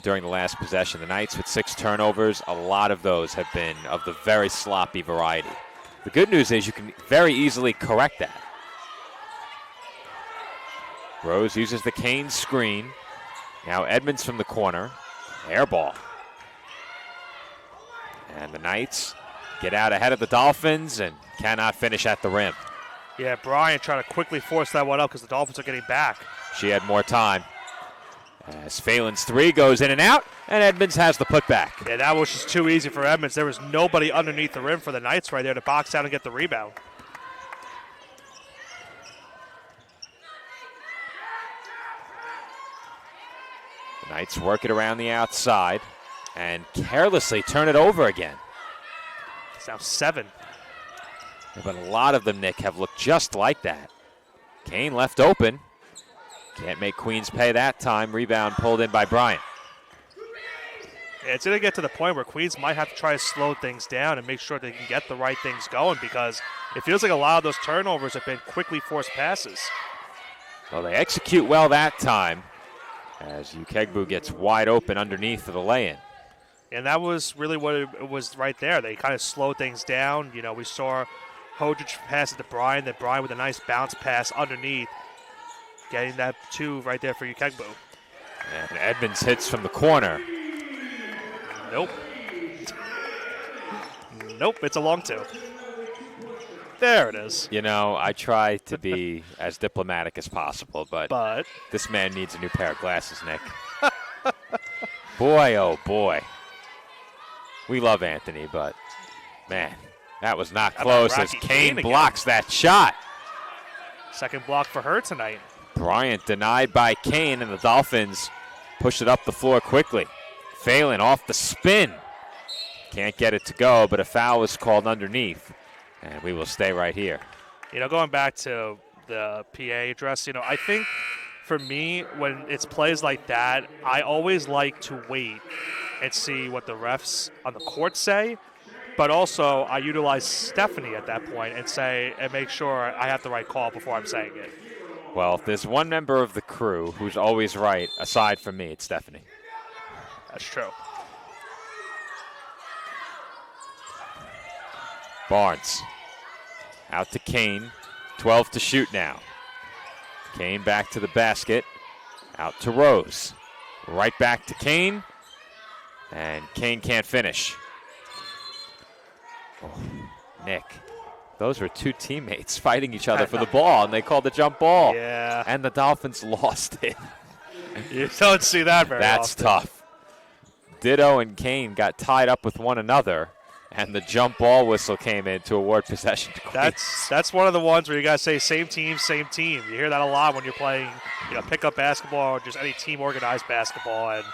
during the last possession. The Knights with 6 turnovers, a lot of those have been of the very sloppy variety. The good news is you can very easily correct that. Rose uses the Kane screen. Now Edmonds from the corner. Air ball. And the Knights get out ahead of the Dolphins and cannot finish at the rim. Yeah, Bryant trying to quickly force that one up because the Dolphins are getting back. She had more time. As Phelan's 3 goes in and out, and Edmonds has the putback. Yeah, that was just too easy for Edmonds. There was nobody underneath the rim for the Knights right there to box out and get the rebound. The Knights work it around the outside and carelessly turn it over again. It's now 7. Yeah, but a lot of them, Nick, have looked just like that. Kane left open. Can't make Queens pay that time. Rebound pulled in by Bryant. Yeah, it's going to get to the point where Queens might have to try to slow things down and make sure they can get the right things going because it feels like a lot of those turnovers have been quickly forced passes. Well, they execute well that time as Ukegbu gets wide open underneath for the lay-in. And that was really what it was right there. They kind of slowed things down. You know, we saw Hojic pass it to Bryan, then Bryan with a nice bounce pass underneath, getting that 2 right there for Ukegbu. And Edmonds hits from the corner. Nope. Nope, it's a long 2. There it is. You know, I try to be as diplomatic as possible, but this man needs a new pair of glasses, Nick. Boy, oh boy. We love Anthony, but, man, that was not close as Kane blocks that shot. Second block for her tonight. Bryant denied by Kane, and the Dolphins push it up the floor quickly. Phelan off the spin. Can't get it to go, but a foul was called underneath, and we will stay right here. You know, going back to the PA address, you know, I think for me, when it's plays like that, I always like to wait and see what the refs on the court say, but also I utilize Stephanie at that point and make sure I have the right call before I'm saying it. Well, if there's one member of the crew who's always right, aside from me, it's Stephanie. That's true. Barnes out to Kane. 12 to shoot now. Kane back to the basket. Out to Rose. Right back to Kane. And Kane can't finish. Oh, Nick. Those were 2 teammates fighting each other for the ball, and they called the jump ball. Yeah. And the Dolphins lost it. You don't see that very That's often. tough. Ditto and Kane got tied up with one another, and the jump ball whistle came in to award possession to Queens. That's one of the ones where you guys say same team, same team. You hear that a lot when you're playing, pickup basketball or just any team organized basketball. And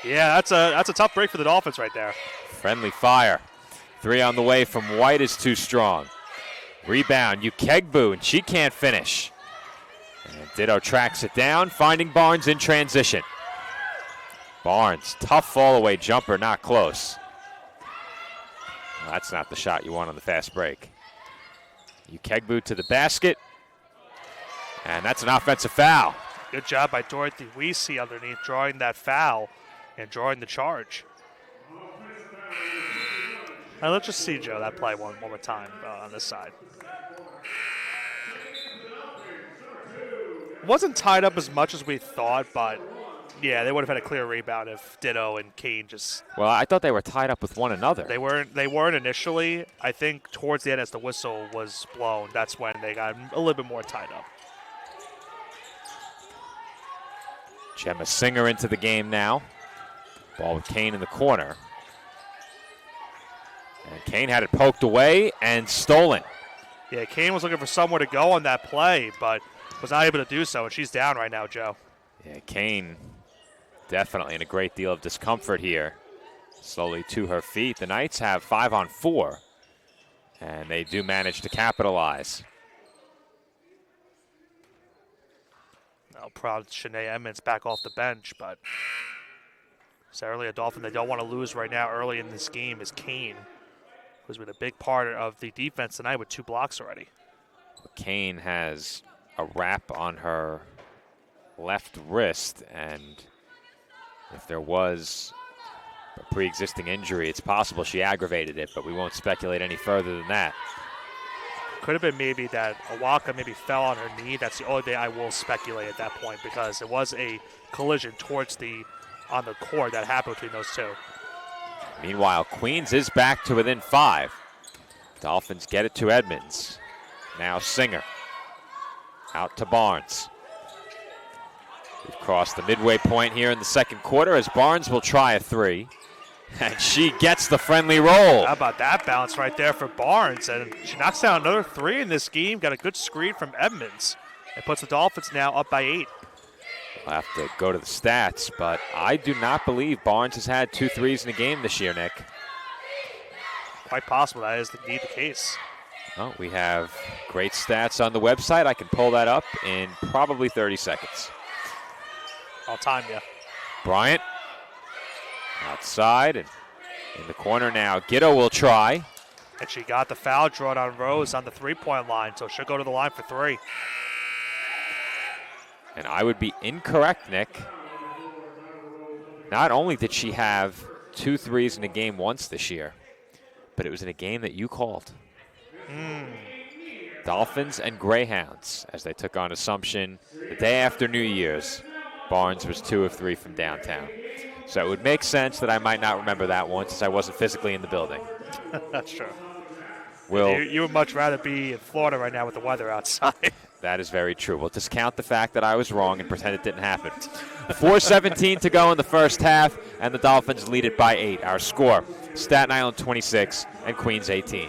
yeah, that's a tough break for the Dolphins right there. Friendly fire. 3 on the way from White is too strong. Rebound, Ukegbu, and she can't finish. And Ditto tracks it down, finding Barnes in transition. Barnes, tough fall-away jumper, not close. Well, that's not the shot you want on the fast break. Ukegbu to the basket, and that's an offensive foul. Good job by Dorothy Weesey underneath, drawing that foul and drawing the charge. Now let's just see, Joe, that play one more time on this side. It wasn't tied up as much as we thought, but yeah, they would have had a clear rebound if Ditto and Kane just... Well, I thought they were tied up with one another. They weren't initially. I think towards the end as the whistle was blown, that's when they got a little bit more tied up. Gemma Singer into the game now. Ball with Kane in the corner. And Kane had it poked away and stolen. Yeah, Kane was looking for somewhere to go on that play, but was not able to do so, and she's down right now, Joe. Yeah, Kane definitely in a great deal of discomfort here. Slowly to her feet. The Knights have 5 on 4, and they do manage to capitalize. Now, proud Shanae Emmons back off the bench, but necessarily a Dolphin they don't want to lose right now early in this game is Kane, who's been a big part of the defense tonight with 2 blocks already. Kane has a wrap on her left wrist, and if there was a pre-existing injury, it's possible she aggravated it, but we won't speculate any further than that. Could have been maybe that Awaka maybe fell on her knee. That's the only thing I will speculate at that point, because it was a collision on the court that happened between those two. Meanwhile, Queens is back to within 5. Dolphins get it to Edmonds. Now Singer. Out to Barnes. We've crossed the midway point here in the second quarter as Barnes will try a 3. And she gets the friendly roll. How about that bounce right there for Barnes? And she knocks down another 3 in this game. Got a good screen from Edmonds. It puts the Dolphins now up by 8. We'll have to go to the stats, but I do not believe Barnes has had 2 threes in a game this year, Nick. Quite possible that is indeed the case. Well, we have great stats on the website. I can pull that up in probably 30 seconds. I'll time you. Bryant outside and in the corner now. Gitto will try. And she got the foul drawn on Rose on the 3-point line, so she'll go to the line for 3. And I would be incorrect, Nick. Not only did she have 2 threes in a game once this year, but it was in a game that you called. Dolphins and Greyhounds as they took on Assumption the day after New Year's. Barnes was 2 of 3 from downtown. So it would make sense that I might not remember that one since I wasn't physically in the building. That's true. You would much rather be in Florida right now with the weather outside. That is very true. We'll discount the fact that I was wrong and pretend it didn't happen. 4:17 to go in the first half, and the Dolphins lead it by 8. Our score, Staten Island 26 and Queens 18.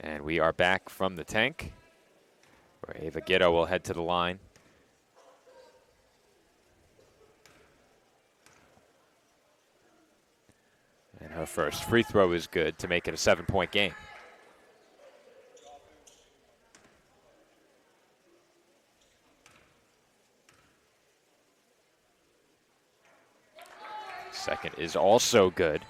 And we are back from the tank, where Ava Gitto will head to the line. And her first free throw is good to make it a 7-point game. Second is also good.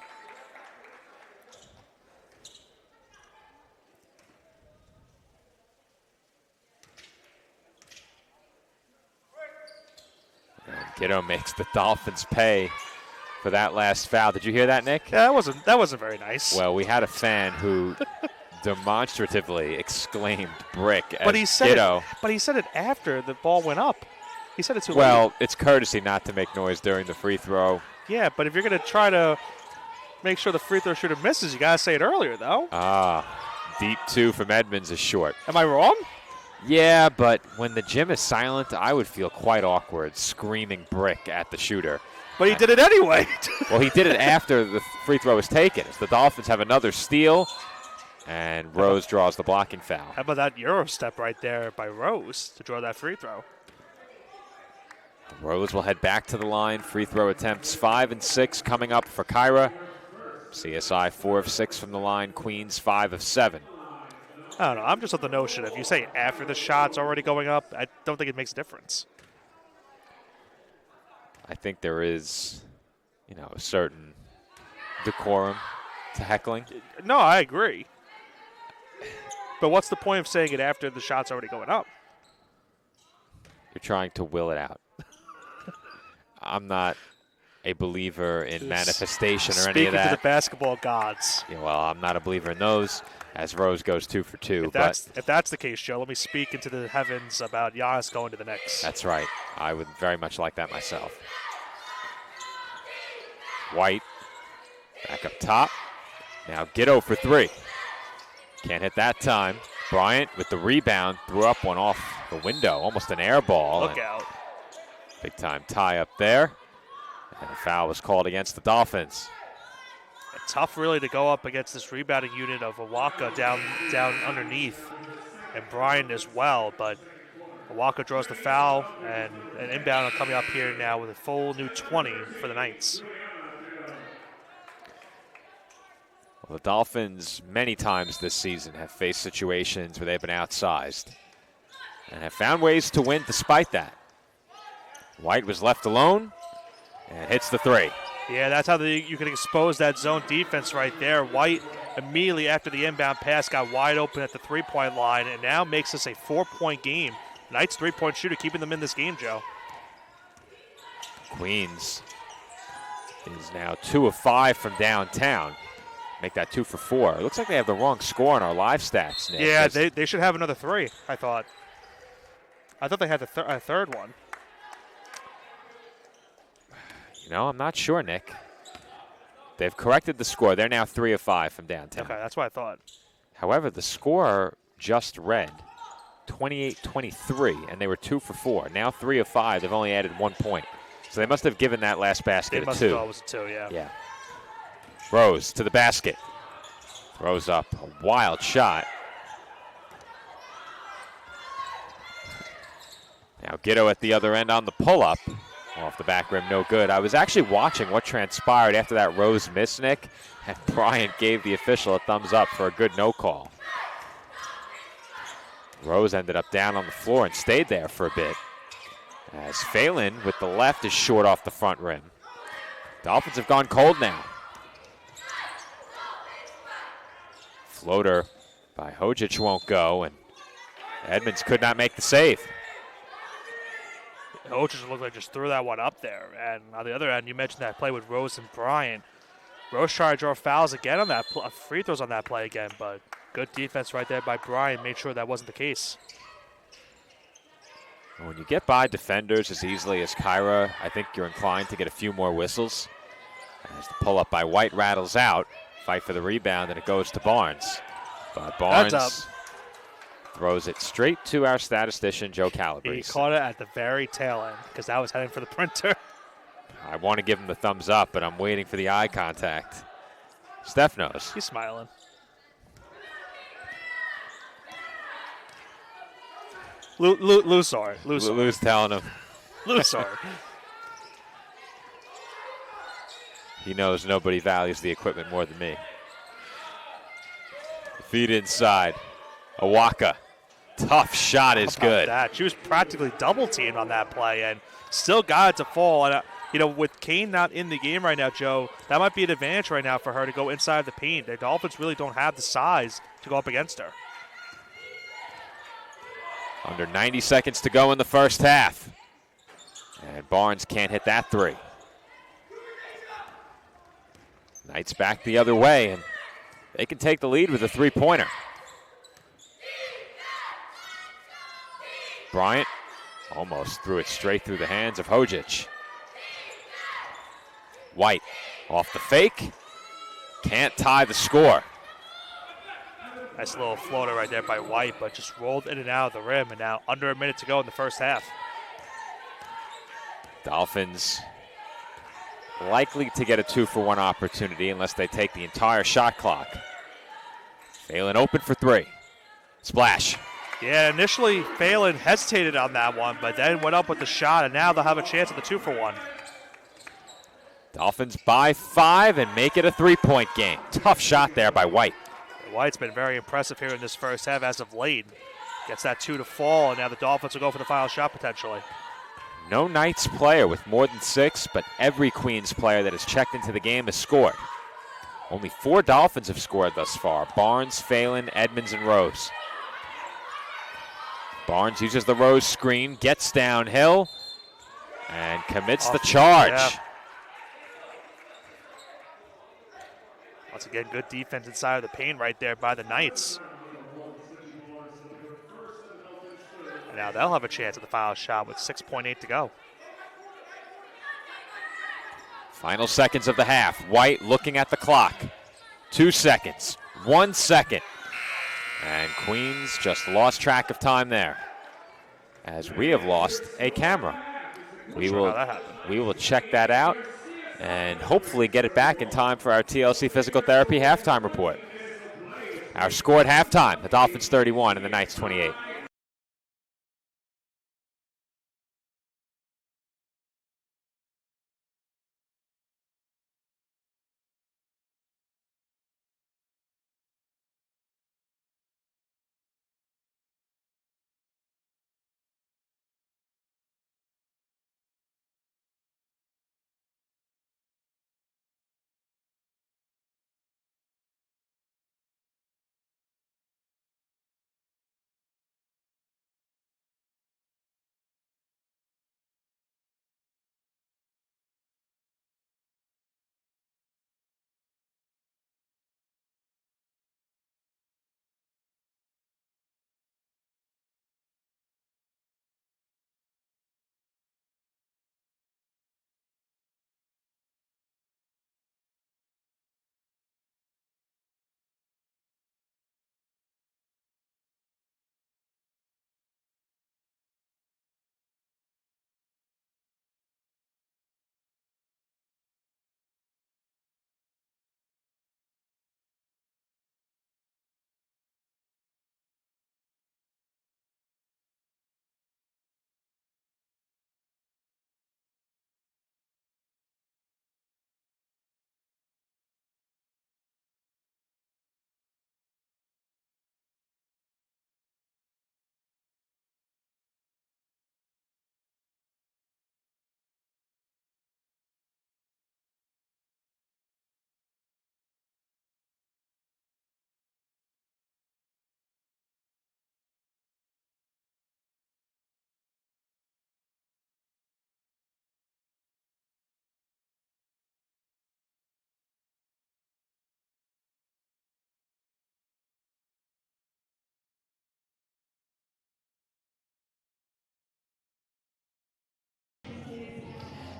Giddo makes the Dolphins pay for that last foul. Did you hear that, Nick? Yeah, that wasn't very nice. Well, we had a fan who demonstratively exclaimed brick at but he said Giddo. But he said it after the ball went up. He said it too late. Well, it's courtesy not to make noise during the free throw. Yeah, but if you're going to try to make sure the free throw shooter misses, you got to say it earlier, though. Deep 2 from Edmonds is short. Am I wrong? Yeah, but when the gym is silent, I would feel quite awkward screaming brick at the shooter. But he did it anyway. Well, he did it after the free throw was taken. As the Dolphins have another steal, and Rose draws the blocking foul. How about that Euro step right there by Rose to draw that free throw? Rose will head back to the line. Free throw attempts 5 and 6 coming up for Kyra. CSI 4 of 6 from the line. Queens 5 of 7. I don't know. I'm just of the notion if you say after the shot's already going up, I don't think it makes a difference. I think there is, a certain decorum to heckling. No, I agree. But what's the point of saying it after the shot's already going up? You're trying to will it out. I'm not a believer in manifestation or any of that. Speaking to the basketball gods. Yeah, well, I'm not a believer in those, as Rose goes 2 for 2. If that's the case, Joe, let me speak into the heavens about Giannis going to the Knicks. That's right. I would very much like that myself. White back up top. Now Giddo for 3. Can't hit that time. Bryant with the rebound, threw up one off the window, almost an air ball. Look out. Big time tie up there. And a foul was called against the Dolphins. Tough really to go up against this rebounding unit of Awaka down underneath, and Bryant as well, but Awaka draws the foul, and an inbound coming up here now with a full new 20 for the Knights. Well, the Dolphins many times this season have faced situations where they've been outsized and have found ways to win despite that. White was left alone and hits the 3. Yeah, that's how you can expose that zone defense right there. White immediately after the inbound pass got wide open at the three-point line and now makes this a 4-point game. Knights three-point shooter keeping them in this game, Joe. Queens is now 2 of 5 from downtown. Make that 2 for 4. It looks like they have the wrong score on our live stats, Nick. Yeah, they should have another 3, I thought. I thought they had a third one. I'm not sure, Nick. They've corrected the score. They're now 3 of 5 from downtown. Okay, that's what I thought. However, the score just read 28-23, and they were 2 for 4. Now 3 of 5. They've only added 1 point. So they must have given that last basket a 2. It was a 2, yeah. Yeah. Rose to the basket. Throws up a wild shot. Now Giddo at the other end on the pull-up. Off the back rim, no good. I was actually watching what transpired after that Rose miss, Nick, and Bryant gave the official a thumbs up for a good no call. Rose ended up down on the floor and stayed there for a bit. As Phelan with the left is short off the front rim. Dolphins have gone cold now. Floater by Hojic won't go, and Edmonds could not make the save. Hojic looked like just threw that one up there. And on the other end, you mentioned that play with Rose and Bryant. Rose tried to draw fouls again on that free throws on that play again, but good defense right there by Bryant made sure that wasn't the case. When you get by defenders as easily as Kyra, I think you're inclined to get a few more whistles. As the pull-up by White rattles out, fight for the rebound, and it goes to Barnes. But Barnes throws it straight to our statistician, Joe Calabrese. He caught it at the very tail end because that was heading for the printer. I want to give him the thumbs up, but I'm waiting for the eye contact. Steph knows. He's smiling. Lou's sorry. Lou's telling him. Lou's sorry. He knows nobody values the equipment more than me. Feed inside. Awaka. Tough shot is good. That. She was practically double teamed on that play and still got it to fall. And with Kane not in the game right now, Joe, that might be an advantage right now for her to go inside the paint. The Dolphins really don't have the size to go up against her. Under 90 seconds to go in the first half. And Barnes can't hit that three. Knights back the other way, and they can take the lead with a three-pointer. Bryant almost threw it straight through the hands of Hojic. White off the fake. Can't tie the score. Nice little floater right there by White, but just rolled in and out of the rim, and now under a minute to go in the first half. Dolphins likely to get a 2-for-1 opportunity unless they take the entire shot clock. Phelan open for three. Splash. Yeah, initially Phelan hesitated on that one, but then went up with the shot, and now they'll have a chance at the 2-for-1. Dolphins by 5 and make it a three-point game. Tough shot there by White. White's been very impressive here in this first half as of late. Gets that 2 to fall, and now the Dolphins will go for the final shot potentially. No Knights player with more than 6, but every Queens player that has checked into the game has scored. Only 4 Dolphins have scored thus far: Barnes, Phelan, Edmonds, and Rose. Barnes uses the Rose screen, gets downhill, and commits the charge. Yeah. Once again, good defense inside of the paint right there by the Knights. And now they'll have a chance at the final shot with 6.8 to go. Final seconds of the half. White looking at the clock. 2 seconds. 1 second. And Queens just lost track of time there, as we have lost a camera. We will check that out and hopefully get it back in time for our TLC Physical Therapy halftime report. Our score at halftime: the Dolphins 31 and the Knights 28.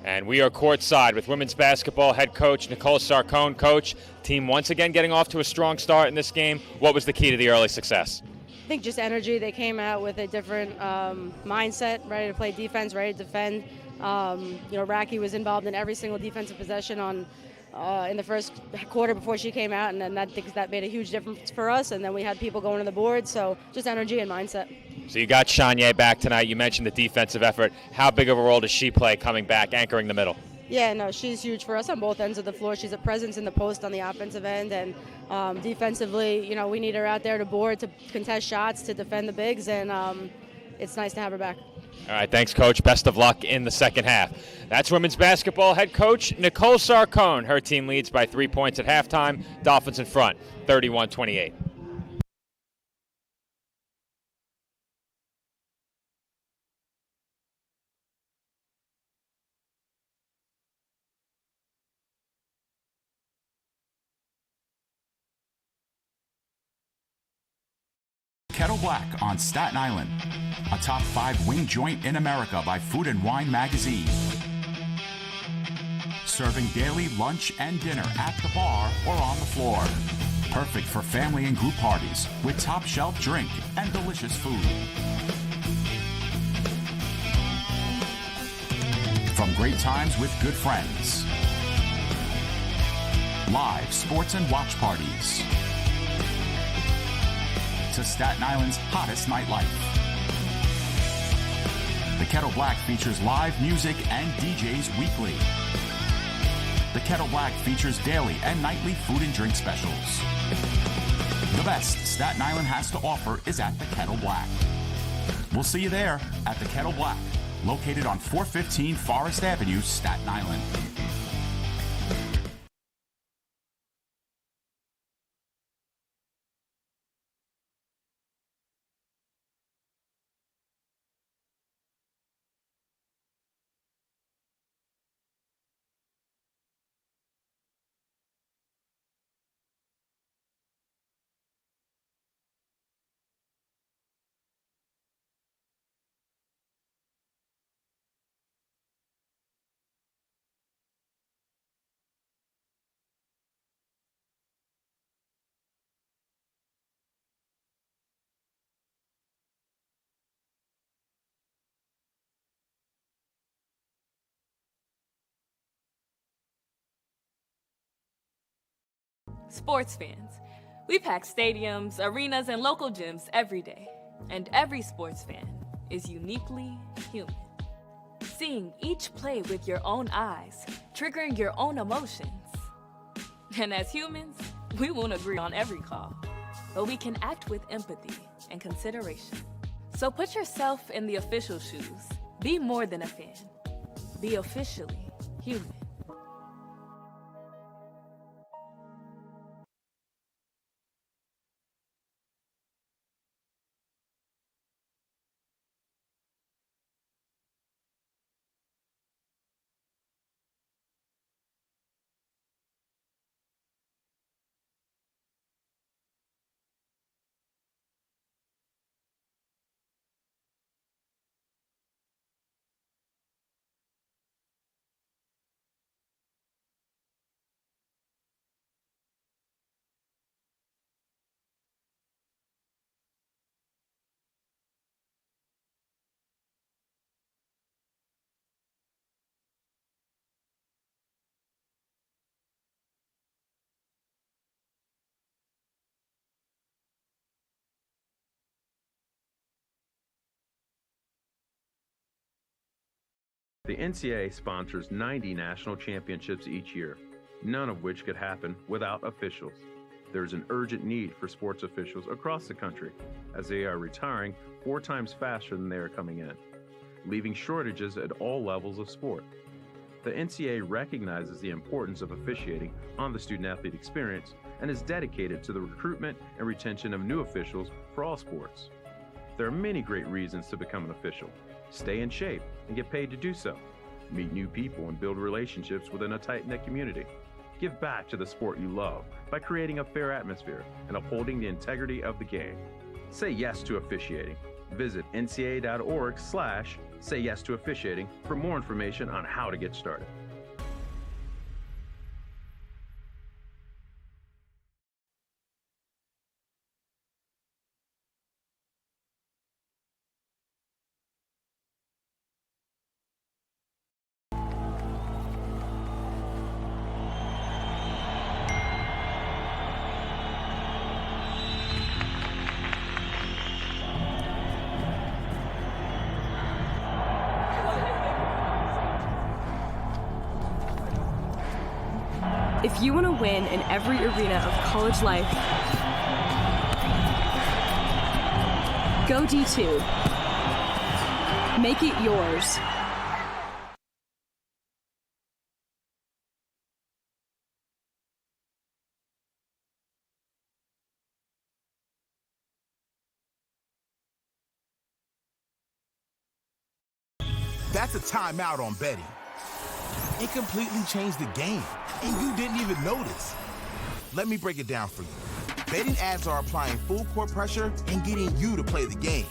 And we are courtside with women's basketball head coach Nicole Sarcone. Coach, team once again getting off to a strong start in this game. What was the key to the early success? I think just energy. They came out with a different mindset, ready to play defense, ready to defend. Raki was involved in every single defensive possession in the first quarter before she came out, and then that made a huge difference for us. And then we had people going to the board, so just energy and mindset. So you got Shanye back tonight. You mentioned the defensive effort. How big of a role does she play coming back, anchoring the middle? Yeah, no, she's huge for us on both ends of the floor. She's a presence in the post on the offensive end, and defensively, we need her out there to board, to contest shots, to defend the bigs, and it's nice to have her back. All right, thanks, Coach. Best of luck in the second half. That's women's basketball head coach Nicole Sarcone. Her team leads by 3 points at halftime. Dolphins in front, 31-28. Kettle Black on Staten Island, a top 5 wing joint in America by Food and Wine magazine. Serving daily lunch and dinner at the bar or on the floor. Perfect for family and group parties with top shelf drink and delicious food. From great times with good friends, live sports and watch parties, to Staten Island's hottest nightlife. The Kettle Black features live music and DJs weekly. The Kettle Black features daily and nightly food and drink specials. The best Staten Island has to offer is at the Kettle Black. We'll see you there at the Kettle Black, located on 415 Forest Avenue, Staten Island. Sports fans. We pack stadiums, arenas, and local gyms every day. And every sports fan is uniquely human. Seeing each play with your own eyes, triggering your own emotions. And as humans, we won't agree on every call, but we can act with empathy and consideration. So put yourself in the official shoes. Be more than a fan. Be officially human. The NCAA sponsors 90 national championships each year, none of which could happen without officials. There's an urgent need for sports officials across the country, as they are retiring 4 times faster than they are coming in, leaving shortages at all levels of sport. The NCAA recognizes the importance of officiating on the student-athlete experience and is dedicated to the recruitment and retention of new officials for all sports. There are many great reasons to become an official. Stay in shape and get paid to do so. Meet new people and build relationships within a tight-knit community. Give back to the sport you love by creating a fair atmosphere and upholding the integrity of the game. Say yes to officiating. Visit ncaa.org/sayyes-to-officiating for more information on how to get started. If you want to win in every arena of college life, go D2. Make it yours. That's a timeout on betting. It completely changed the game, and you didn't even notice. Let me break it down for you. Betting ads are applying full court pressure and getting you to play the game.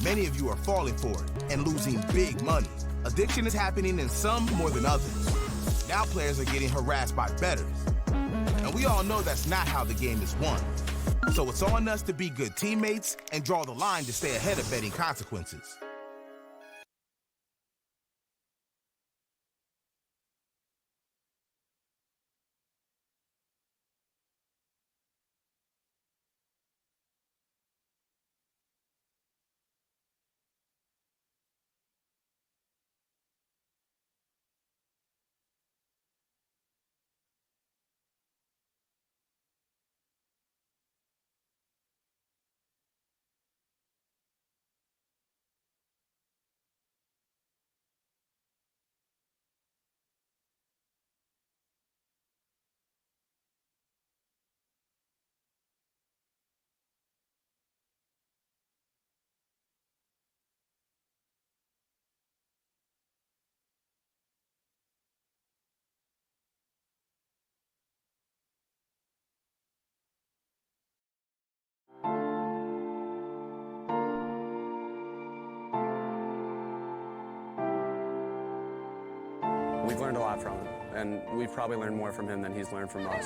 Many of you are falling for it and losing big money. Addiction is happening in some more than others. Now players are getting harassed by bettors. And we all know that's not how the game is won. So it's on us to be good teammates and draw the line to stay ahead of betting consequences. We've learned a lot from him, and we've probably learned more from him than he's learned from us.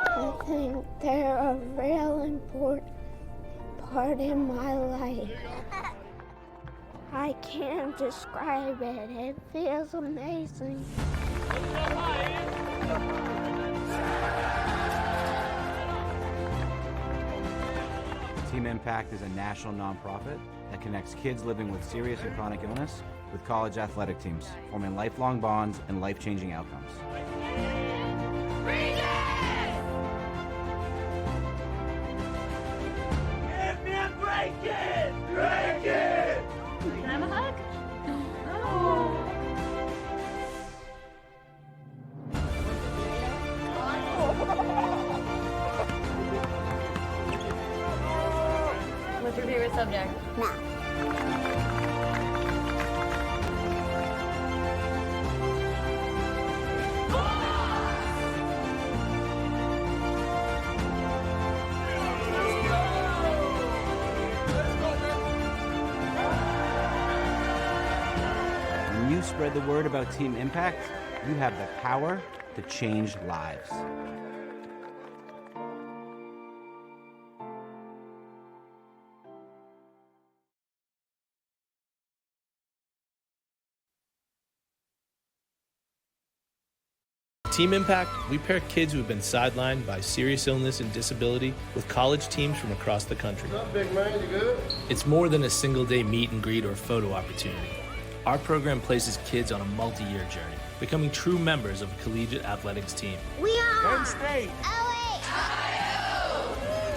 I think they're a real important part in my life. I can't describe it. It feels amazing. Team Impact is a national nonprofit that connects kids living with serious and chronic illness with college athletic teams, forming lifelong bonds and life-changing outcomes. Break it! Break it! Can I have a hug? What's your favorite subject? Math. When you spread the word about Team Impact, you have the power to change lives. Team Impact, we pair kids who have been sidelined by serious illness and disability with college teams from across the country. What's up, big man? You good? It's more than a single-day meet and greet or photo opportunity. Our program places kids on a multi-year journey, becoming true members of a collegiate athletics team. We are Penn State.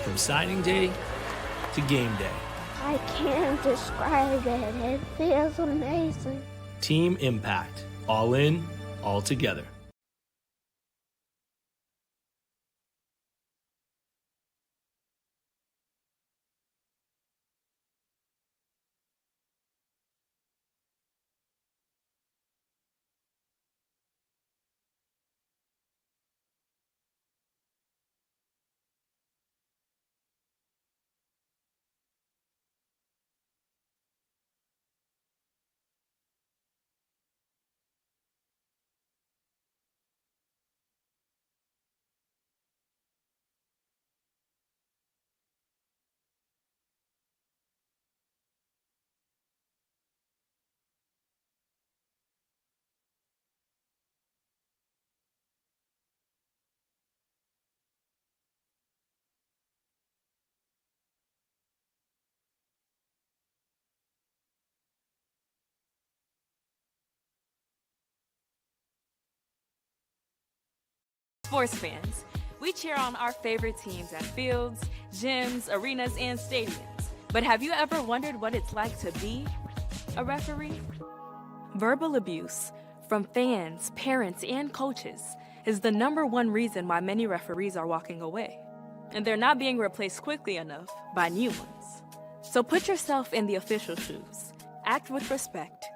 From signing day to game day. I can't describe it. It feels amazing. Team Impact. All in, all together. Sports fans, we cheer on our favorite teams at fields, gyms, arenas, and stadiums. But have you ever wondered what it's like to be a referee? Verbal abuse from fans, parents, and coaches is the #1 reason why many referees are walking away. And they're not being replaced quickly enough by new ones. So put yourself in the official shoes, act with respect,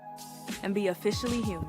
and be officially human.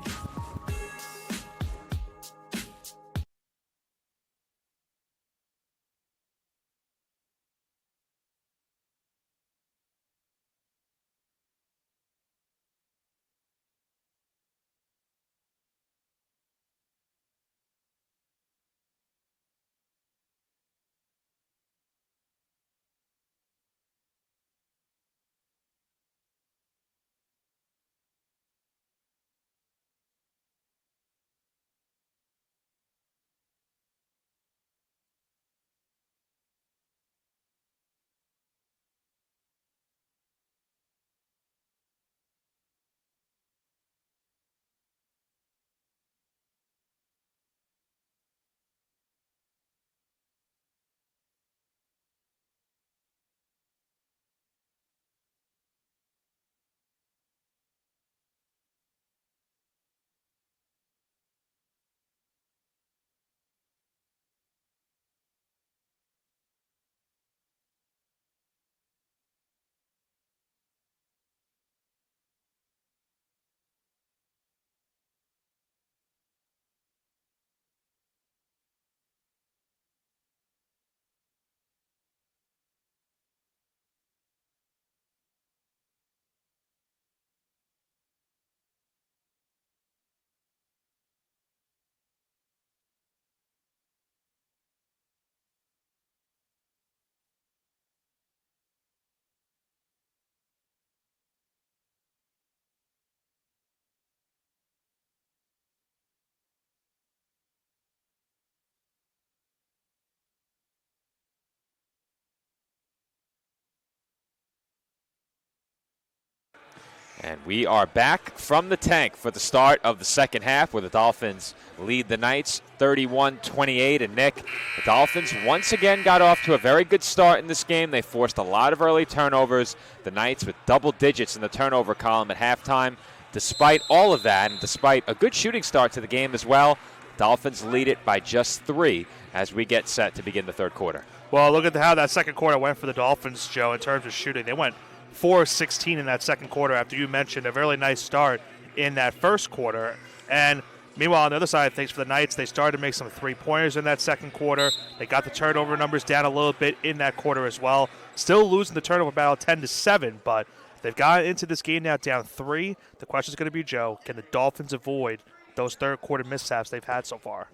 And we are back from the tank for the start of the second half, where the Dolphins lead the Knights 31-28. And Nick, the Dolphins once again got off to a very good start in this game. They forced a lot of early turnovers. The Knights with double digits in the turnover column at halftime. Despite all of that, and despite a good shooting start to the game as well, Dolphins lead it by just 3 as we get set to begin the third quarter. Well, look at how that second quarter went for the Dolphins, Joe, in terms of shooting. They went 4-16 in that second quarter after you mentioned a really nice start in that first quarter. And meanwhile, on the other side of things for the Knights, they started to make some three-pointers in that second quarter. They got the turnover numbers down a little bit in that quarter as well. Still losing the turnover battle 10-7, but they've got into this game now down 3. The question is going to be, Joe, can the Dolphins avoid those third quarter mishaps they've had so far?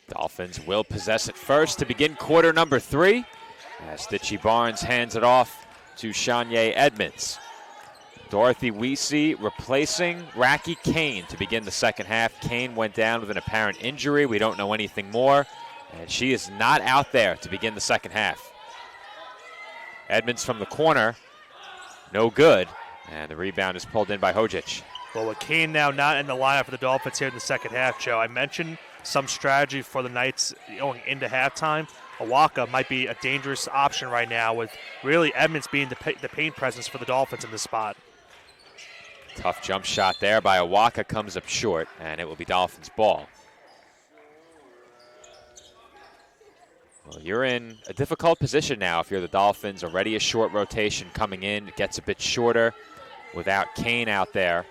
Dolphins will possess it first to begin quarter number 3. As Stitchie Barnes hands it off to Shanye Edmonds. Dorothy Weesey replacing Raki Kane to begin the second half. Kane went down with an apparent injury. We don't know anything more. And she is not out there to begin the second half. Edmonds from the corner. No good. And the rebound is pulled in by Hojic. Well, with Kane now not in the lineup for the Dolphins here in the second half, Joe, I mentioned some strategy for the Knights going into halftime. Awaka might be a dangerous option right now, with really Edmonds being the paint presence for the Dolphins in this spot. Tough jump shot there by Awaka, comes up short, and it will be Dolphins ball. Well, you're in a difficult position now if you're the Dolphins. Already a short rotation coming in. It gets a bit shorter without Kane out there.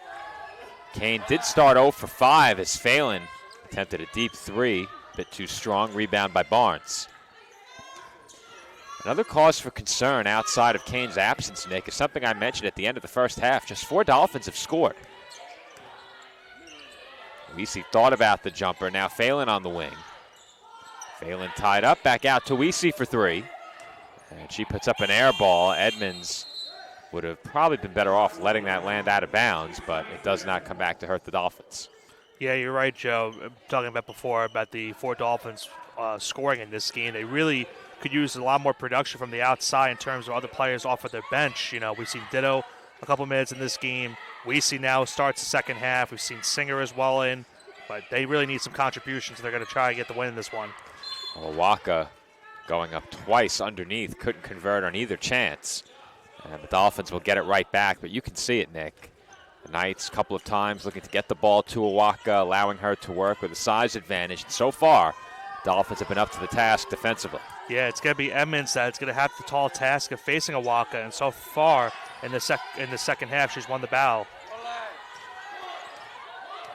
Kane did start 0 for 5 as Phelan attempted a deep 3. A bit too strong. Rebound by Barnes. Another cause for concern outside of Kane's absence, Nick, is something I mentioned at the end of the first half. Just 4 Dolphins have scored. Weesey thought about the jumper. Now Phelan on the wing. Phelan tied up. Back out to Weesey for 3. And she puts up an air ball. Edmonds would have probably been better off letting that land out of bounds, but it does not come back to hurt the Dolphins. Yeah, you're right, Joe. I'm talking about before about the 4 Dolphins scoring in this game. They really could use a lot more production from the outside in terms of other players off of their bench. You know, we've seen Ditto a couple minutes in this game. Weesey now starts the second half. We've seen Singer as well in, but they really need some contributions. They're going to try and get the win in this one. Awaka going up twice underneath, couldn't convert on either chance. And the Dolphins will get it right back, but you can see it, Nick. The Knights a couple of times looking to get the ball to Awaka, allowing her to work with a size advantage. And so far, Dolphins have been up to the task defensively. Yeah, it's going to be Edmonds that's going to have the tall task of facing Awaka, and so far in the second half, she's won the battle.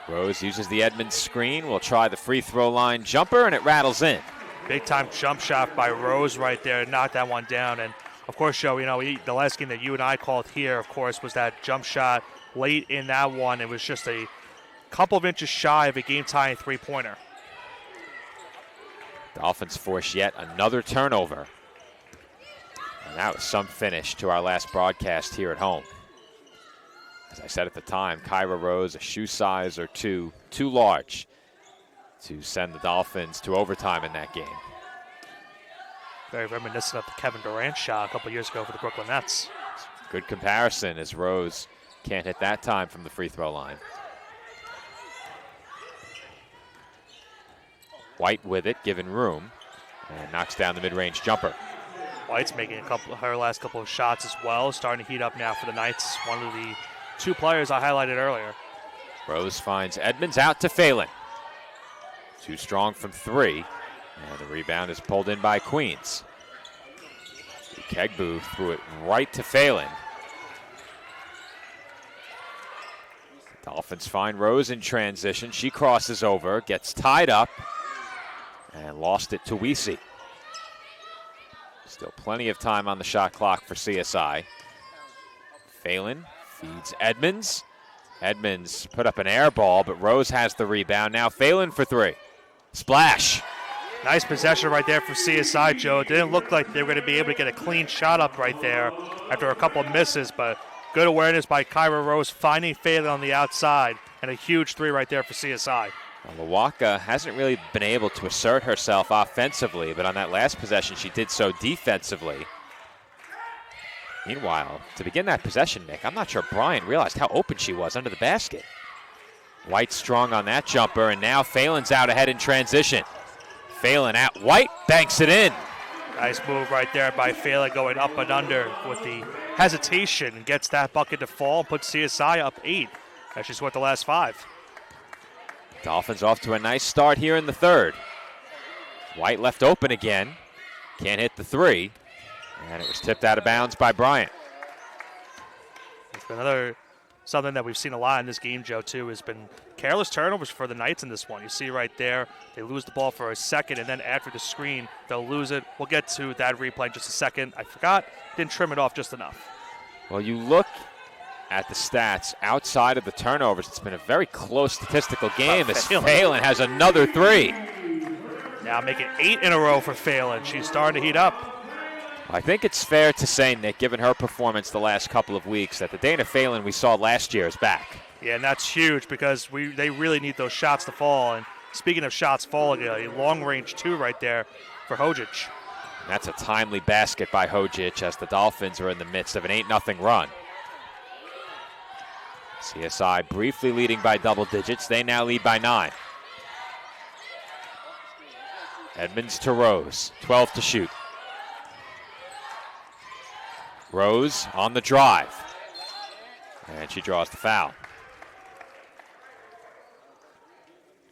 Rose uses the Edmonds screen. Will try the free throw line jumper, and it rattles in. Big time jump shot by Rose right there, knocked that one down. And of course, Joe, you know, the last game that you and I called here, of course, was that jump shot late in that one. It was just a couple of inches shy of a game-tying three-pointer. Dolphins force yet another turnover. And that was some finish to our last broadcast here at home. As I said at the time, Kyra Rose, a shoe size or two too large to send the Dolphins to overtime in that game. Very reminiscent of the Kevin Durant shot a couple years ago for the Brooklyn Nets. Good comparison, as Rose can't hit that time from the free throw line. White with it, given room, and knocks down the mid-range jumper. White's making her last couple of shots as well, starting to heat up now for the Knights. One of the 2 players I highlighted earlier. Rose finds Edmonds out to Phelan. Too strong from 3, and the rebound is pulled in by Queens. Kegbu threw it right to Phelan. Dolphins find Rose in transition. She crosses over, gets tied up, and lost it to Weesey. Still plenty of time on the shot clock for CSI. Phelan feeds Edmonds. Edmonds put up an air ball, but Rose has the rebound. Now Phelan for 3. Splash. Nice possession right there from CSI, Joe. It didn't look like they were going to be able to get a clean shot up right there after a couple of misses, but good awareness by Kyra Rose finding Phelan on the outside, and a huge 3 right there for CSI. Awaka hasn't really been able to assert herself offensively, but on that last possession she did so defensively. Meanwhile, to begin that possession, Nick, I'm not sure Bryant realized how open she was under the basket. White strong on that jumper, and now Phelan's out ahead in transition. Phelan at White, banks it in. Nice move right there by Phelan, going up and under with the hesitation. Gets that bucket to fall, puts CSI up 8 as she's scored the last 5. Dolphins off to a nice start here in the third. White left open again. Can't hit the three. And it was tipped out of bounds by Bryant. It's been something that we've seen a lot in this game, Joe, too, has been careless turnovers for the Knights in this one. You see right there, they lose the ball for a second, and then after the screen, they'll lose it. We'll get to that replay in just a second. I forgot, didn't trim it off just enough. Well, you look at the stats outside of the turnovers. It's been a very close statistical game as Phelan has another three. Now make it 8 in a row for Phelan. She's starting to heat up. I think it's fair to say, Nick, given her performance the last couple of weeks, that the Dana Phelan we saw last year is back. Yeah, and that's huge because they really need those shots to fall. And speaking of shots falling, a long-range 2 right there for Hojic. That's a timely basket by Hojic as the Dolphins are in the midst of an 8-0 run. CSI briefly leading by double digits. They now lead by 9. Edmonds to Rose, 12 to shoot. Rose on the drive, and she draws the foul.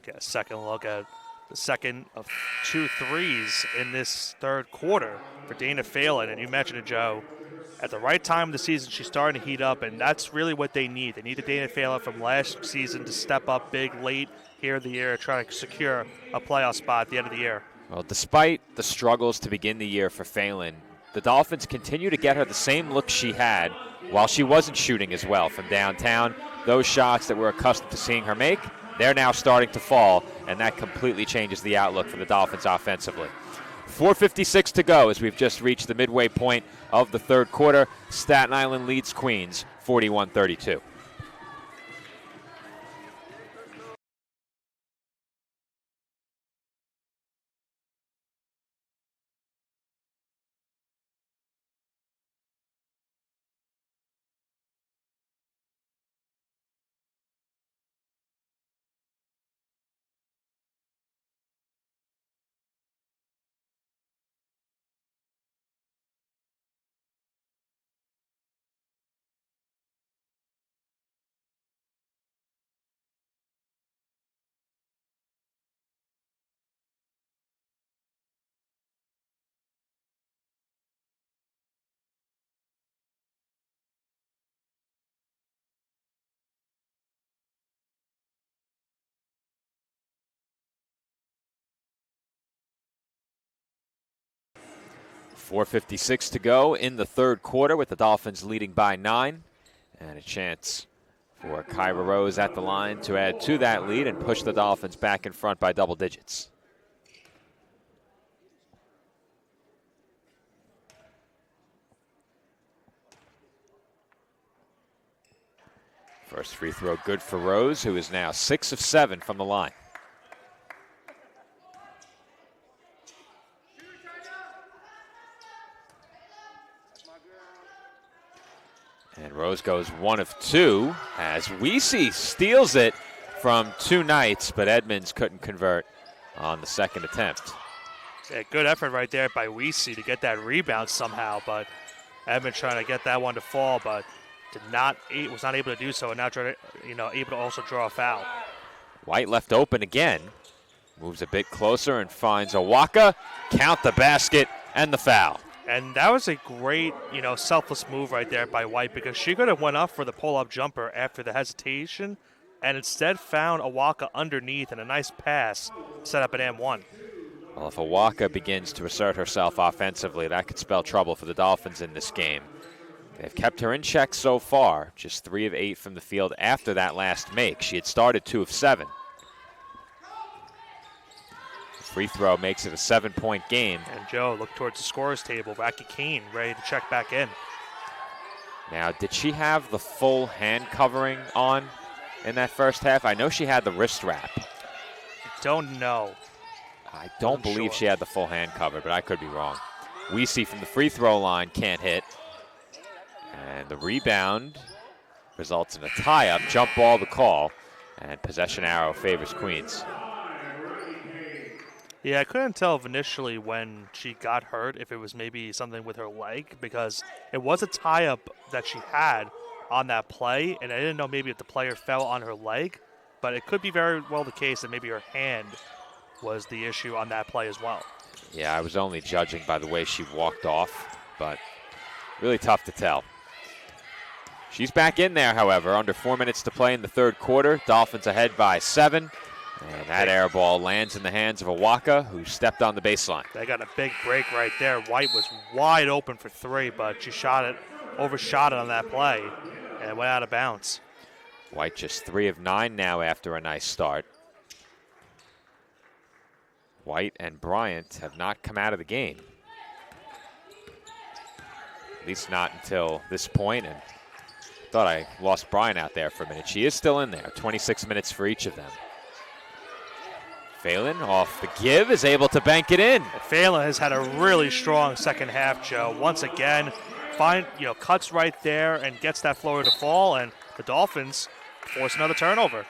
Get a second look at the second of 2 threes in this third quarter for Dana Phelan. And you mentioned it, Joe, at the right time of the season, she's starting to heat up, and that's really what they need. They need the Dana Phelan from last season to step up big late here in the year, try to secure a playoff spot at the end of the year. Well, despite the struggles to begin the year for Phelan, the Dolphins continue to get her the same look she had while she wasn't shooting as well from downtown. Those shots that we're accustomed to seeing her make, they're now starting to fall, and that completely changes the outlook for the Dolphins offensively. 4:56 to go as we've just reached the midway point of the third quarter. Staten Island leads Queens 41-32. .456 to go in the third quarter with the Dolphins leading by 9. And a chance for Kyra Rose at the line to add to that lead and push the Dolphins back in front by double digits. First free throw good for Rose, who is now 6 of 7 from the line. And Rose goes 1 of 2 as Weesey steals it from 2 Knights, but Edmonds couldn't convert on the second attempt. Yeah, good effort right there by Weesey to get that rebound somehow, but Edmonds trying to get that one to fall, but was not able to do so, and now able to also draw a foul. White left open again, moves a bit closer and finds Awaka. Count the basket and the foul. And that was a great, selfless move right there by White because she could have went up for the pull-up jumper after the hesitation and instead found Awaka underneath and a nice pass set up an M1. Well, if Awaka begins to assert herself offensively, that could spell trouble for the Dolphins in this game. They've kept her in check so far, just 3 of 8 from the field after that last make. She had started 2 of 7. Free throw makes it a 7-point game. And Joe, look towards the scorer's table. Racky Kane ready to check back in. Now, did she have the full hand covering on in that first half? I know she had the wrist wrap. Don't know. I don't believe she had the full hand cover, but I could be wrong. Weesey from the free throw line can't hit. And the rebound results in a tie-up, jump ball the call, and possession arrow favors Queens. Yeah, I couldn't tell initially when she got hurt if it was maybe something with her leg, because it was a tie-up that she had on that play, and I didn't know maybe if the player fell on her leg, but it could be very well the case that maybe her hand was the issue on that play as well. Yeah, I was only judging by the way she walked off, but really tough to tell. She's back in there, however, under 4 minutes to play in the third quarter. Dolphins ahead by 7. And that air ball lands in the hands of Awaka, who stepped on the baseline. They got a big break right there. White was wide open for 3, but she overshot it on that play, and it went out of bounds. White just 3 of 9 now after a nice start. White and Bryant have not come out of the game. At least not until this point, and thought I lost Bryant out there for a minute. She is still in there, 26 minutes for each of them. Phelan off the give is able to bank it in. Phelan has had a really strong second half, Joe. Once again, cuts right there and gets that floater to fall, and the Dolphins force another turnover.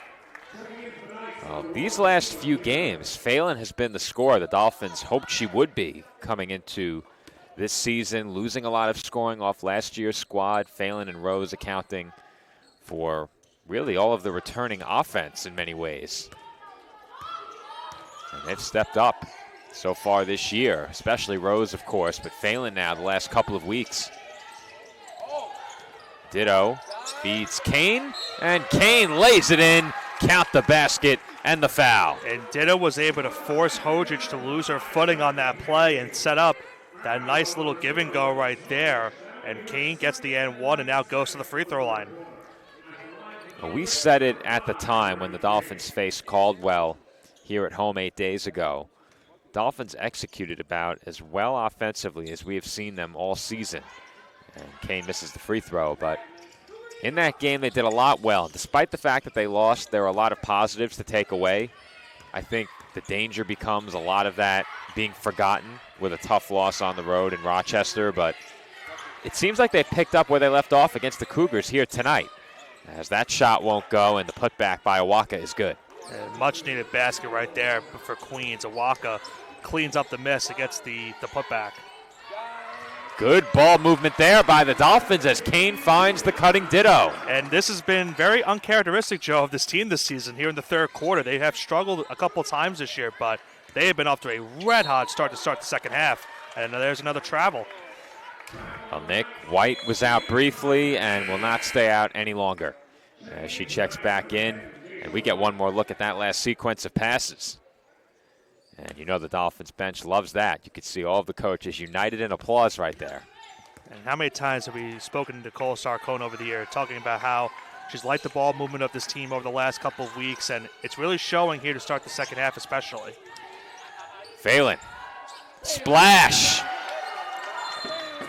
Well, these last few games, Phelan has been the scorer the Dolphins hoped she would be coming into this season, losing a lot of scoring off last year's squad. Phelan and Rose accounting for really all of the returning offense in many ways. And they've stepped up so far this year, especially Rose, of course, but Phelan now the last couple of weeks. Ditto feeds Kane, and Kane lays it in. Count the basket and the foul. And Ditto was able to force Hojic to lose her footing on that play and set up that nice little give and go right there. And Kane gets the and one and now goes to the free throw line. Well, we said it at the time when the Dolphins faced Caldwell here at home 8 days ago. Dolphins executed about as well offensively as we have seen them all season. And Kane misses the free throw, but in that game they did a lot well. Despite the fact that they lost, there are a lot of positives to take away. I think the danger becomes a lot of that being forgotten with a tough loss on the road in Rochester, but it seems like they picked up where they left off against the Cougars here tonight, as that shot won't go and the putback by Awaka is good. And much needed basket right there for Queens. Awaka cleans up the miss and gets the putback. Good ball movement there by the Dolphins as Kane finds the cutting Ditto. And this has been very uncharacteristic, Joe, of this team this season here in the third quarter. They have struggled a couple times this year, but they have been off to a red-hot start to start the second half. And there's another travel. Well, Nick White was out briefly and will not stay out any longer as she checks back in. And we get one more look at that last sequence of passes. And you know the Dolphins bench loves that. You can see all of the coaches united in applause right there. And how many times have we spoken to Nicole Sarcone over the year, talking about how she's liked the ball movement of this team over the last couple of weeks, and it's really showing here to start the second half especially. Phelan. Splash.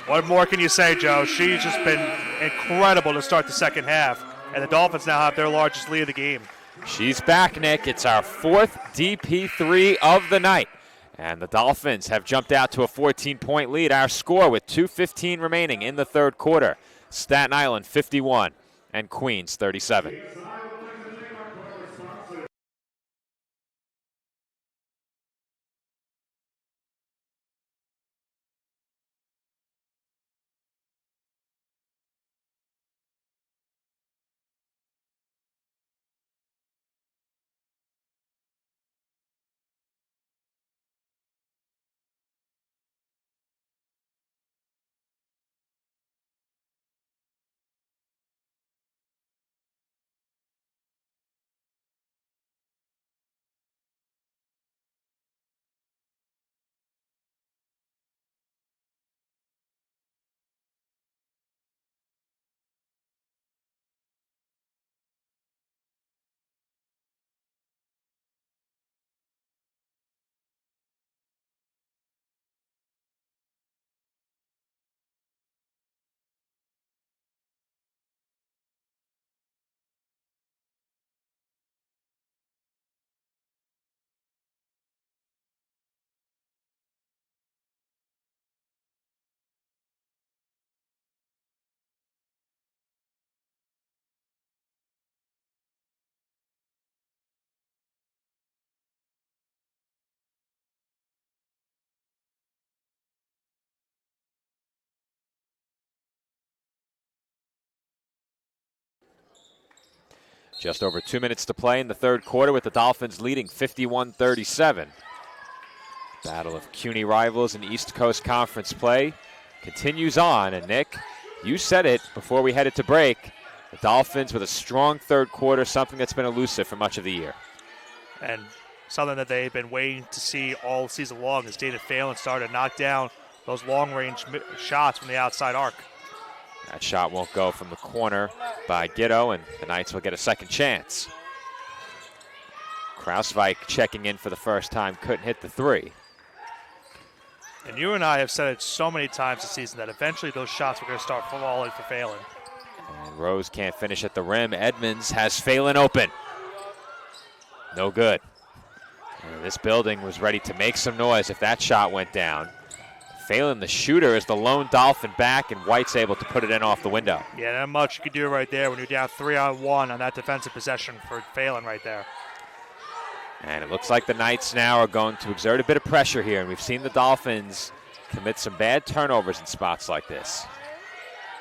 What more can you say, Joe? She's just been incredible to start the second half, and the Dolphins now have their largest lead of the game. She's back, Nick. It's our fourth DP3 of the night. And the Dolphins have jumped out to a 14-point lead. Our score with 2:15 remaining in the third quarter. Staten Island 51 and Queens 37. Just over 2 minutes to play in the third quarter with the Dolphins leading 51-37. Battle of CUNY rivals in East Coast Conference play continues on. And Nick, you said it before we headed to break. The Dolphins with a strong third quarter, something that's been elusive for much of the year. And something that they've been waiting to see all season long is Dana Phelan started to knock down those long-range shots from the outside arc. That shot won't go from the corner by Gitto, and the Knights will get a second chance. Krausvik checking in for the first time, couldn't hit the three. And you and I have said it so many times this season that eventually those shots were going to start falling for Phelan. And Rose can't finish at the rim. Edmonds has Phelan open. No good. And this building was ready to make some noise if that shot went down. Phelan, the shooter, is the lone Dolphin back, and White's able to put it in off the window. Yeah, not much you can do right there when you're down 3-on-1 on that defensive possession for Phelan right there. And it looks like the Knights now are going to exert a bit of pressure here, and we've seen the Dolphins commit some bad turnovers in spots like this.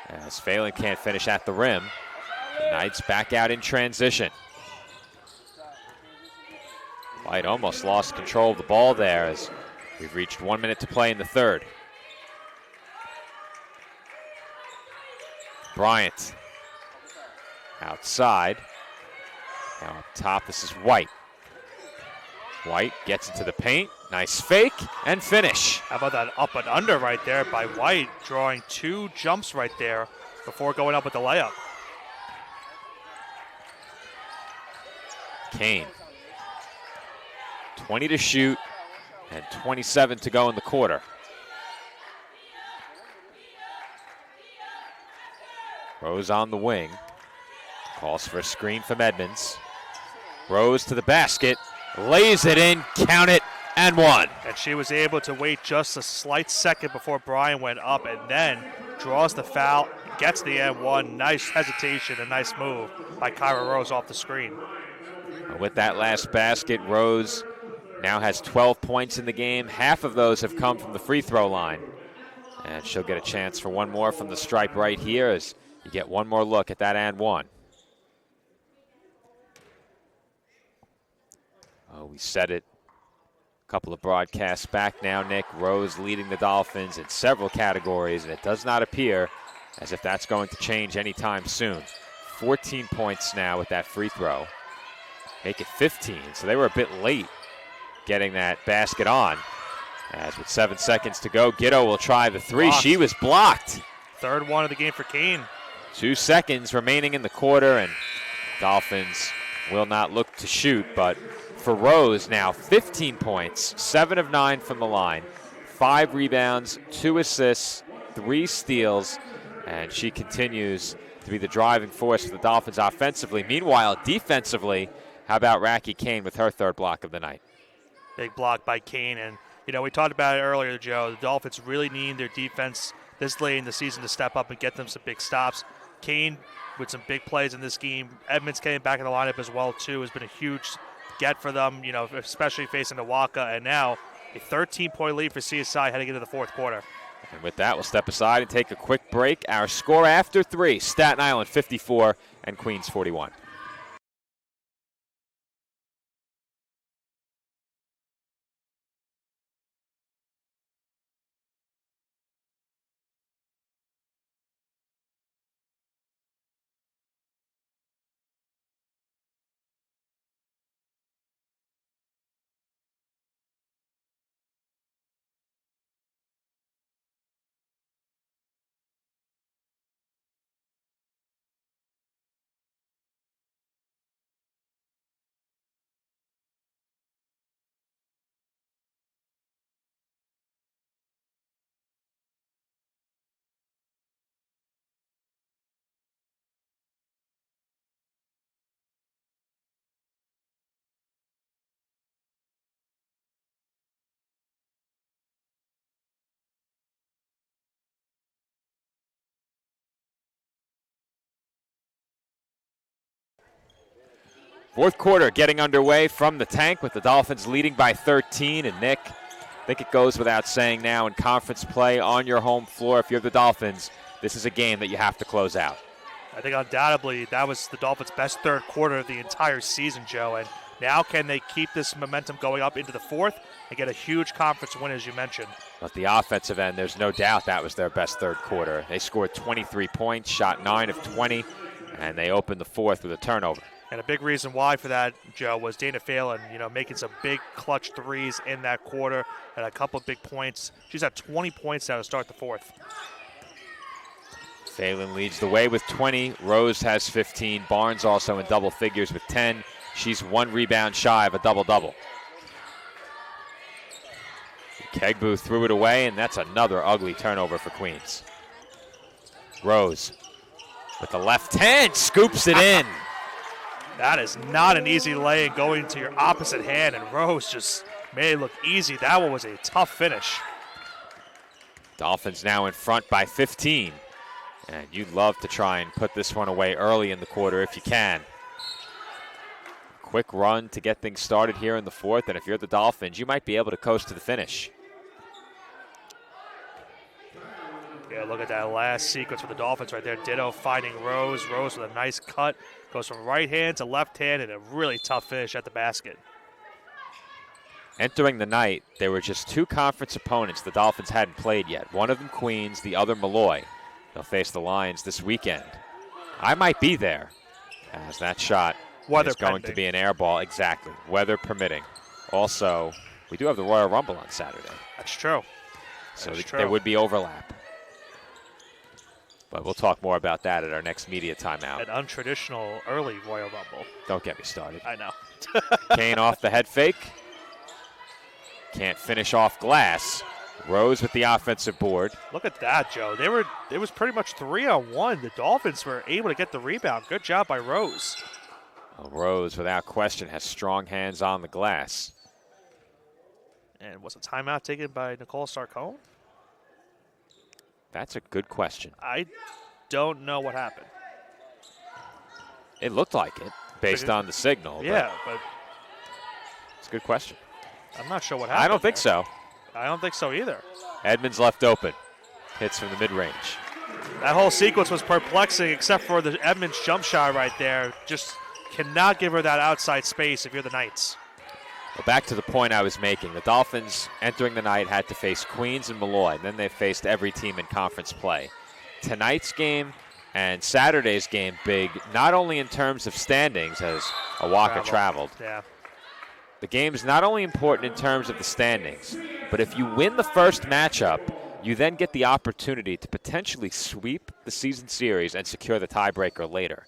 As Phelan can't finish at the rim, the Knights back out in transition. White almost lost control of the ball there as we've reached 1 minute to play in the third. Bryant outside. Now up top, this is White. White gets into the paint. Nice fake and finish. How about that up and under right there by White, drawing two jumps right there before going up with the layup. Kane. 20 to shoot and 27 to go in the quarter. Rose on the wing. Calls for a screen from Edmonds. Rose to the basket. Lays it in, count it, and one. And she was able to wait just a slight second before Brian went up and then draws the foul, gets the N1. Nice hesitation, a nice move by Kyra Rose off the screen. With that last basket, Rose now has 12 points in the game. Half of those have come from the free throw line. And she'll get a chance for one more from the stripe right here as you get one more look at that and one. Oh, we said it a couple of broadcasts back now, Nick. Rose leading the Dolphins in several categories, and it does not appear as if that's going to change anytime soon. 14 points now with that free throw. Make it 15, so they were a bit late getting that basket on. As with 7 seconds to go, Gitto will try the three. Blocked. She was blocked. Third one of the game for Kane. 2 seconds remaining in the quarter, and Dolphins will not look to shoot, but for Rose now 15 points, 7 of 9 from the line, 5 rebounds, 2 assists, 3 steals, and she continues to be the driving force for the Dolphins offensively. Meanwhile, defensively, how about Raki Kane with her third block of the night? Big block by Kane, and we talked about it earlier, Joe. The Dolphins really need their defense this late in the season to step up and get them some big stops. Kane with some big plays in this game. Edmonds came back in the lineup as well, too, has been a huge get for them, especially facing the Waka. And now a 13-point lead for CSI heading into the fourth quarter. And with that, we'll step aside and take a quick break. Our score after 3, Staten Island 54 and Queens 41. Fourth quarter getting underway from the tank with the Dolphins leading by 13. And Nick, I think it goes without saying now in conference play on your home floor, if you're the Dolphins, this is a game that you have to close out. I think undoubtedly that was the Dolphins' best third quarter of the entire season, Joe. And now can they keep this momentum going up into the fourth and get a huge conference win, as you mentioned? But the offensive end, there's no doubt that was their best third quarter. They scored 23 points, shot 9 of 20, and they opened the fourth with a turnover. And a big reason why for that, Joe, was Dana Phelan, making some big clutch threes in that quarter and a couple of big points. She's at 20 points now to start the fourth. Phelan leads the way with 20. Rose has 15. Barnes also in double figures with 10. She's 1 rebound shy of a double-double. Kegbu threw it away, and that's another ugly turnover for Queens. Rose with the left hand scoops it in. That is not an easy lay going to your opposite hand, and Rose just made it look easy. That one was a tough finish. Dolphins now in front by 15. And you'd love to try and put this one away early in the quarter if you can. Quick run to get things started here in the fourth, and if you're the Dolphins, you might be able to coast to the finish. Yeah, look at that last sequence for the Dolphins right there. Ditto finding Rose. Rose with a nice cut. Goes from right hand to left hand, and a really tough finish at the basket. Entering the night, there were just 2 conference opponents the Dolphins hadn't played yet. One of them Queens, the other Malloy. They'll face the Lions this weekend. I might be there, as that shot is going to be an air ball. Exactly, weather permitting. Also, we do have the Royal Rumble on Saturday. That's true. So there would be overlap. But we'll talk more about that at our next media timeout. An untraditional early Royal Rumble. Don't get me started. I know. Kane off the head fake. Can't finish off glass. Rose with the offensive board. Look at that, Joe. It was pretty much 3-on-1. The Dolphins were able to get the rebound. Good job by Rose. Well, Rose, without question, has strong hands on the glass. And was a timeout taken by Nicole Sarcone? That's a good question. I don't know what happened. It looked like it, based on the signal. Yeah, but it's a good question. I'm not sure what happened. I don't think so. I don't think so either. Edmonds left open. Hits from the mid-range. That whole sequence was perplexing except for the Edmonds jump shot right there. Just cannot give her that outside space if you're the Knights. Well, back to the point I was making. The Dolphins entering the night had to face Queens and Malloy. Then they faced every team in conference play. Tonight's game and Saturday's game big, not only in terms of standings as Awaka traveled. Yeah. The game is not only important in terms of the standings, but if you win the first matchup, you then get the opportunity to potentially sweep the season series and secure the tiebreaker later.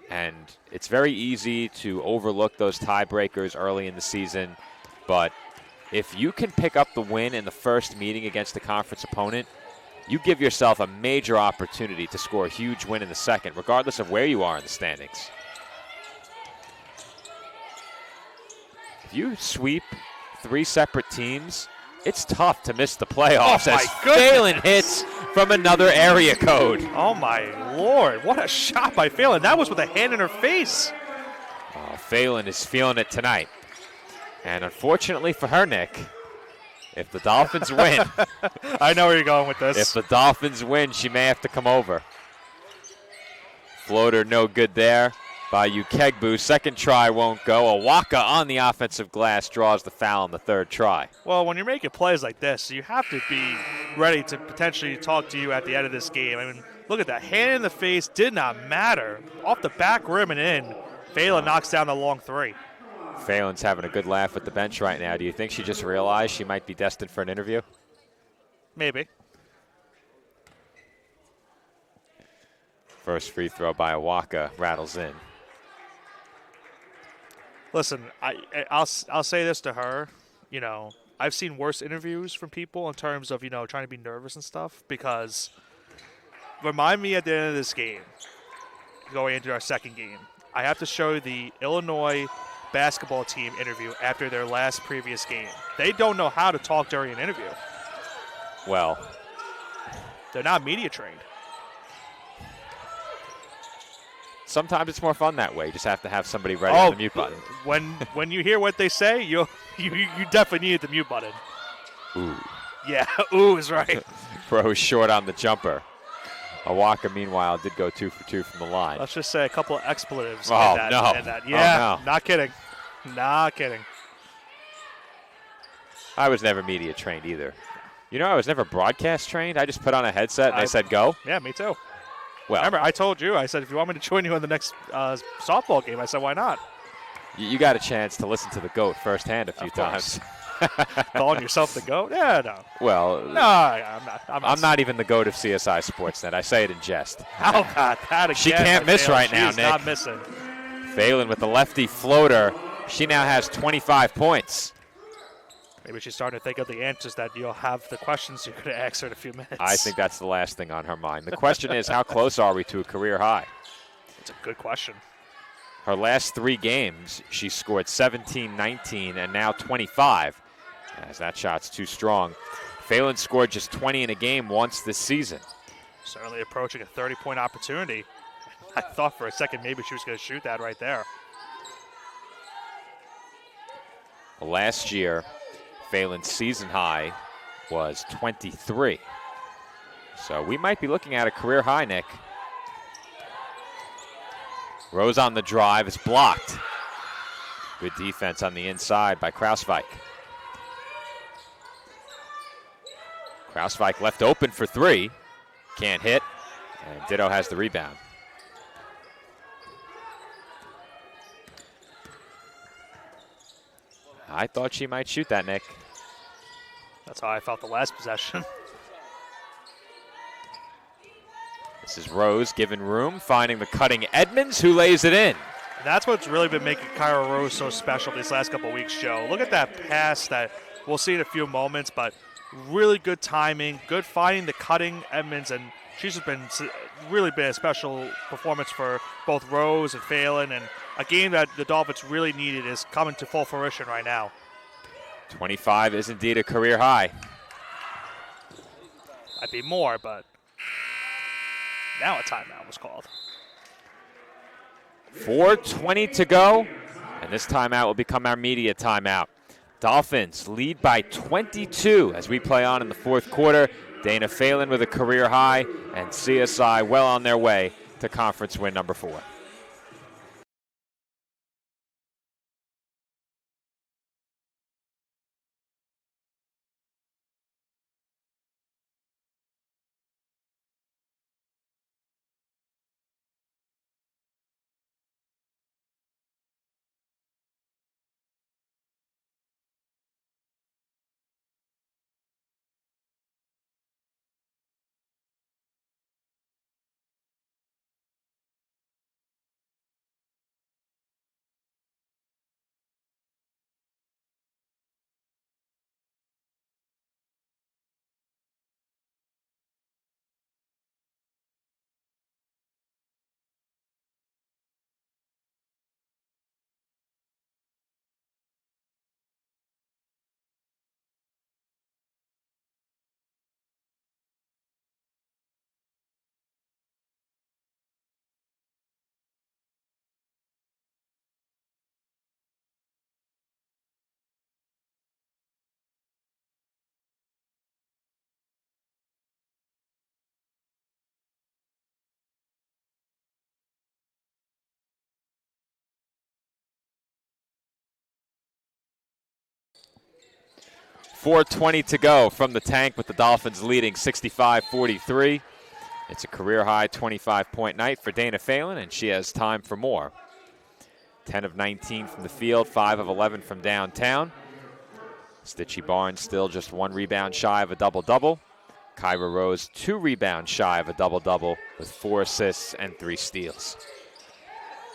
And it's very easy to overlook those tiebreakers early in the season, but if you can pick up the win in the first meeting against a conference opponent, you give yourself a major opportunity to score a huge win in the second, regardless of where you are in the standings. If you sweep 3 separate teams, it's tough to miss the playoffs as Phelan hits from another area code. Oh, my Lord. What a shot by Phelan. That was with a hand in her face. Phelan is feeling it tonight. And unfortunately for her, Nick, if the Dolphins win. I know where you're going with this. If the Dolphins win, she may have to come over. Floater no good there by Ukegbu. Second try won't go. Awaka on the offensive glass draws the foul on the third try. Well, when you're making plays like this, you have to be ready to potentially talk to you at the end of this game. I mean, look at that. Hand in the face did not matter. Off the back rim and in, Phelan knocks down the long 3. Phelan's having a good laugh at the bench right now. Do you think she just realized she might be destined for an interview? Maybe. First free throw by Awaka rattles in. Listen, I'll say this to her. You know, I've seen worse interviews from people in terms of, trying to be nervous and stuff, because remind me at the end of this game, going into our second game, I have to show the Illinois basketball team interview after their last previous game. They don't know how to talk during an interview. Well, they're not media trained. Sometimes it's more fun that way. You just have to have somebody ready on the mute button. When you hear what they say, you definitely need the mute button. Ooh. Yeah, ooh is right. Rose short on the jumper. Awaka, meanwhile, did go 2 for 2 from the line. Let's just say a couple of expletives Oh, in that. no. In that. Yeah, Oh, no. not kidding. Not kidding. I was never media trained either. You know, I was never broadcast trained. I just put on a headset and I said go. Yeah, me too. Well, remember, I told you, I said, if you want me to join you in the next softball game, I said, why not? you got a chance to listen to the GOAT firsthand a few times. Calling yourself the GOAT? Yeah, no. Well, no, I'm not. I'm not even the GOAT of CSI Sportsnet. I say it in jest. How about that again? She can't miss right now, She's Nick. not missing. Phelan with the lefty floater. She now has 25 points. Maybe she's starting to think of the answers that you'll have the questions you're going to ask her in a few minutes. I think that's the last thing on her mind. The question is, how close are we to a career high? It's a good question. Her last 3 games, she scored 17, 19, and now 25, as that shot's too strong. Phelan scored just 20 in a game once this season. Certainly approaching a 30-point opportunity. I thought for a second maybe she was going to shoot that right there. Last year, Phelan's season high was 23. So we might be looking at a career high, Nick. Rose on the drive is blocked. Good defense on the inside by Krausvik. Krausvik left open for 3. Can't hit. And Ditto has the rebound. I thought she might shoot that, Nick. That's how I felt the last possession. This is Rose giving room, finding the cutting Edmonds, who lays it in. That's what's really been making Kyra Rose so special these last couple of weeks, Joe. Look at that pass that we'll see in a few moments, but really good timing, good finding the cutting Edmonds, and she's just been really been a special performance for both Rose and Phelan, and a game that the Dolphins really needed is coming to full fruition right now. 25 is indeed a career high. Might be more, but now a timeout was called. 4:20 to go, and this timeout will become our media timeout. Dolphins lead by 22 as we play on in the fourth quarter. Dana Phelan with a career high, and CSI well on their way to conference win number 4. .420 to go from the tank with the Dolphins leading 65-43. It's a career-high 25-point night for Dana Phelan, and she has time for more. 10 of 19 from the field, 5 of 11 from downtown. Stitchy Barnes still just 1 rebound shy of a double-double. Kyra Rose 2 rebounds shy of a double-double with 4 assists and 3 steals.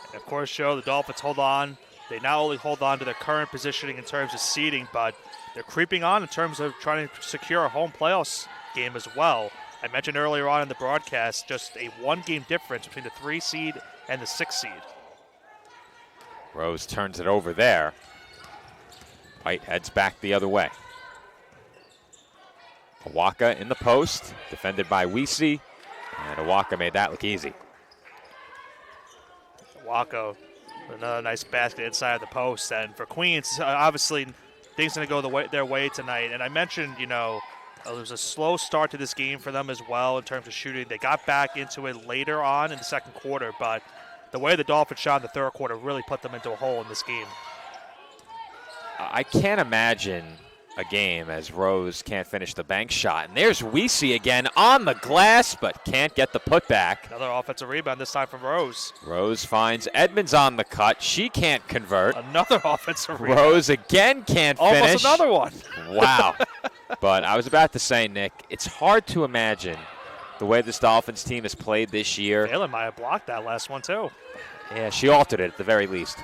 And of course, Joe, the Dolphins hold on. They not only hold on to their current positioning in terms of seeding, but they're creeping on in terms of trying to secure a home playoffs game as well. I mentioned earlier on in the broadcast just a 1-game difference between the 3 seed and the 6 seed. Rose turns it over there. White heads back the other way. Awaka in the post, defended by Weesey, and Awaka made that look easy. Wacko, another nice basket inside of the post. And for Queens, obviously, things going to go their way tonight. And I mentioned, It was a slow start to this game for them as well in terms of shooting. They got back into it later on in the second quarter, but the way the Dolphins shot in the third quarter really put them into a hole in this game. I can't imagine a game as Rose can't finish the bank shot. And there's Weesey again on the glass, but can't get the putback. Another offensive rebound, this time from Rose. Rose finds Edmonds on the cut. She can't convert. Another offensive rebound. Rose again can't finish. Almost another one. Wow. But I was about to say, Nick, it's hard to imagine the way this Dolphins team has played this year. Phelan might have blocked that last one, too. Yeah, she altered it at the very least.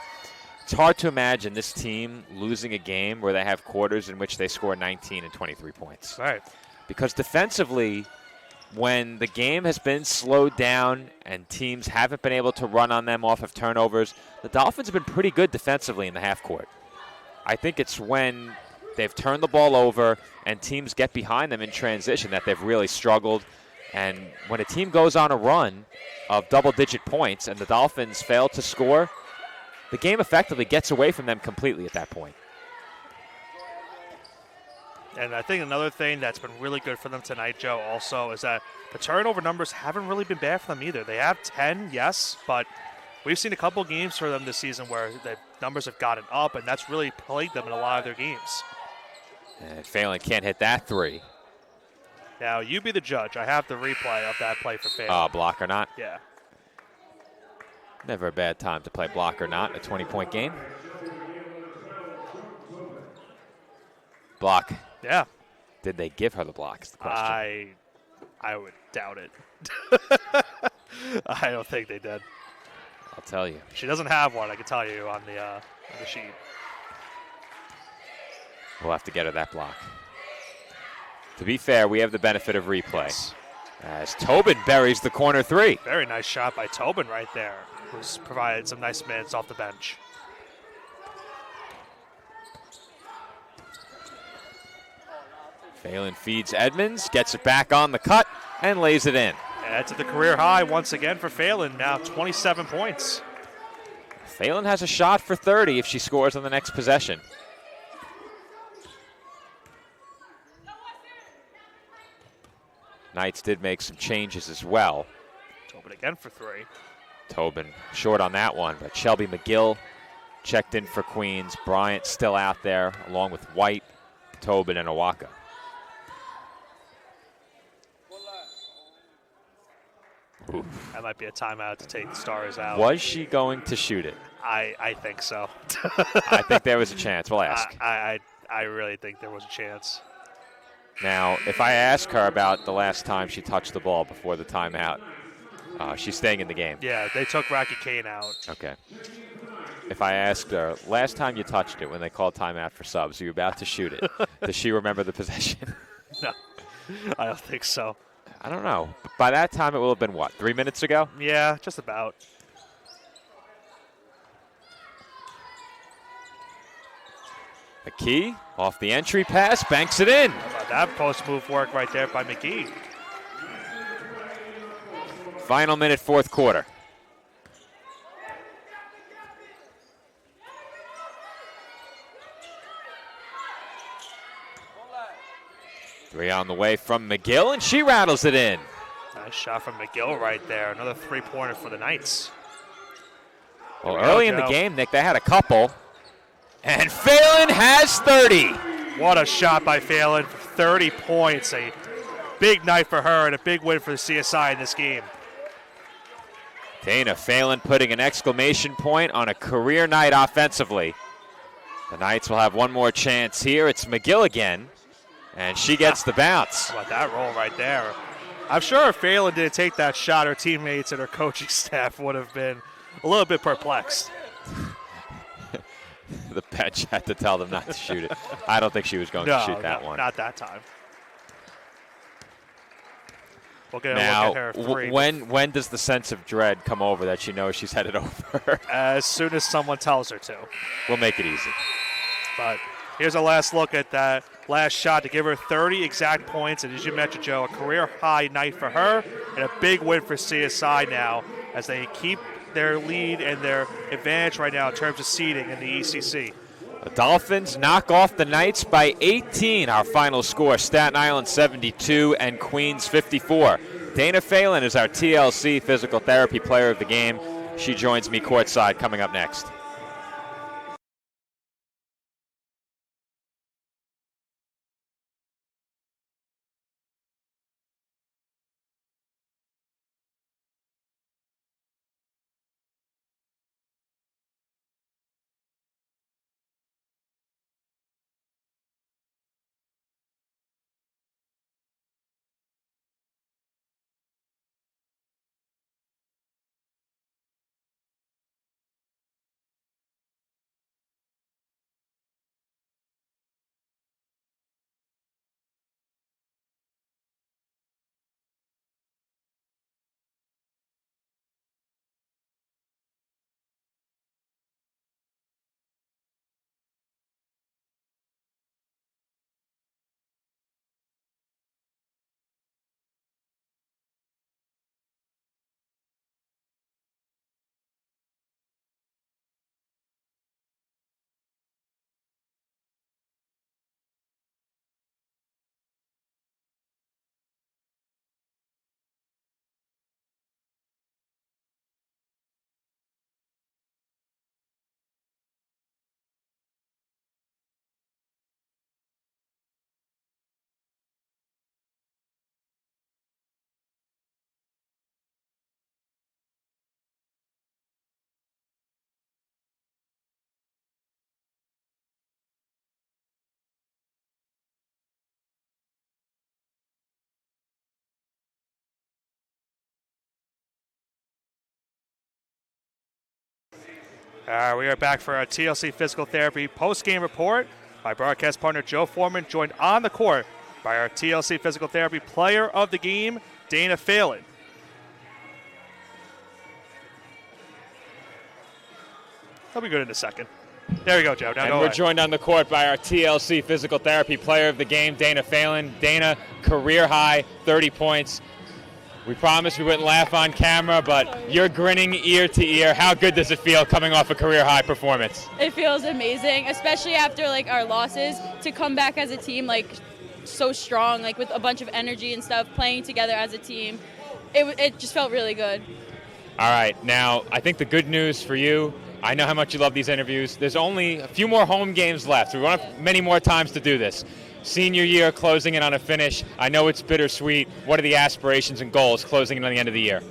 It's hard to imagine this team losing a game where they have quarters in which they score 19 and 23 points. Right. Because defensively, when the game has been slowed down and teams haven't been able to run on them off of turnovers, the Dolphins have been pretty good defensively in the half court. I think it's when they've turned the ball over and teams get behind them in transition that they've really struggled. And when a team goes on a run of double-digit points and the Dolphins fail to score, the game effectively gets away from them completely at that point. And I think another thing that's been really good for them tonight, Joe, also is that the turnover numbers haven't really been bad for them either. They have 10, yes, but we've seen a couple games for them this season where the numbers have gotten up, and that's really plagued them in a lot of their games. And Phelan can't hit that three. Now, you be the judge. I have the replay of that play for Phelan. Block or not? Yeah. Never a bad time to play block or not, a 20-point game. Block. Yeah. Did they give her the block is the question. I would doubt it. I don't think they did. I'll tell you. She doesn't have one, I can tell you, on the sheet. We'll have to get her that block. To be fair, we have the benefit of replay. Yes. As Tobin buries the corner three. Very nice shot by Tobin right there, who's provided some nice minutes off the bench. Phelan feeds Edmonds, gets it back on the cut, and lays it in. That's at the career high once again for Phelan, now 27 points. Phelan has a shot for 30 if she scores on the next possession. Knights did make some changes as well. Tobin again for three. Tobin short on that one, but Shelby McGill checked in for Queens. Bryant still out there, along with White, Tobin, and Owaka. Oof. That might be a timeout to take the Stars out. Was she going to shoot it? I think so. I think there was a chance. We'll ask. I really think there was a chance. Now, if I ask her about the last time she touched the ball before the timeout, she's staying in the game. Yeah, they took Rocky Kane out. Okay. If I asked her, last time you touched it when they called timeout for subs, you were about to shoot it, does she remember the possession? No, I don't think so. I don't know. By that time, it will have been, what, 3 minutes ago? Yeah, just about. McKee off the entry pass, banks it in. How about that post move work right there by McKee? Final minute, fourth quarter. Three on the way from McGill, and she rattles it in. Nice shot from McGill right there. Another three-pointer for the Knights. Well, early in the game, Nick, they had a couple. And Phelan has 30. What a shot by Phelan for 30 points. A big night for her and a big win for the CSI in this game. Dana Phelan putting an exclamation point on a career night offensively. The Knights will have one more chance here. It's McGill again, and she gets the bounce. How about that roll right there? I'm sure if Phelan didn't take that shot, her teammates and her coaching staff would have been a little bit perplexed. The bench had to tell them not to shoot it. I don't think she was going to shoot that one. Not that time. We'll get now, a look at her three. When does the sense of dread come over that she knows she's headed over? As soon as someone tells her to. We'll make it easy. But here's a last look at that last shot to give her 30 exact points. And as you mentioned, Joe, a career high night for her and a big win for CSI now as they keep their lead and their advantage right now in terms of seeding in the ECC. The Dolphins knock off the Knights by 18. Our final score, Staten Island 72 and Queens 54. Dana Phelan is our TLC Physical Therapy Player of the Game. She joins me courtside coming up next. We are back for our TLC Physical Therapy post-game report. My broadcast partner Joe Foreman, joined on the court by our TLC Physical Therapy Player of the Game, Dana Phelan. He'll be good in a second. There we go, Joe. Now and we're joined on the court by our TLC Physical Therapy Player of the Game, Dana Phelan. Dana, career high, 30 points. We promised we wouldn't laugh on camera, but you're grinning ear to ear. How good does it feel coming off a career high performance? It feels amazing, especially after like our losses, to come back as a team like so strong, like with a bunch of energy and stuff, playing together as a team. It just felt really good. All right, now I think the good news for you, I know how much you love these interviews. There's only a few more home games left. We won't have many more times to do this. Senior year, closing in on a finish. I know it's bittersweet. What are the aspirations and goals closing in on the end of the year?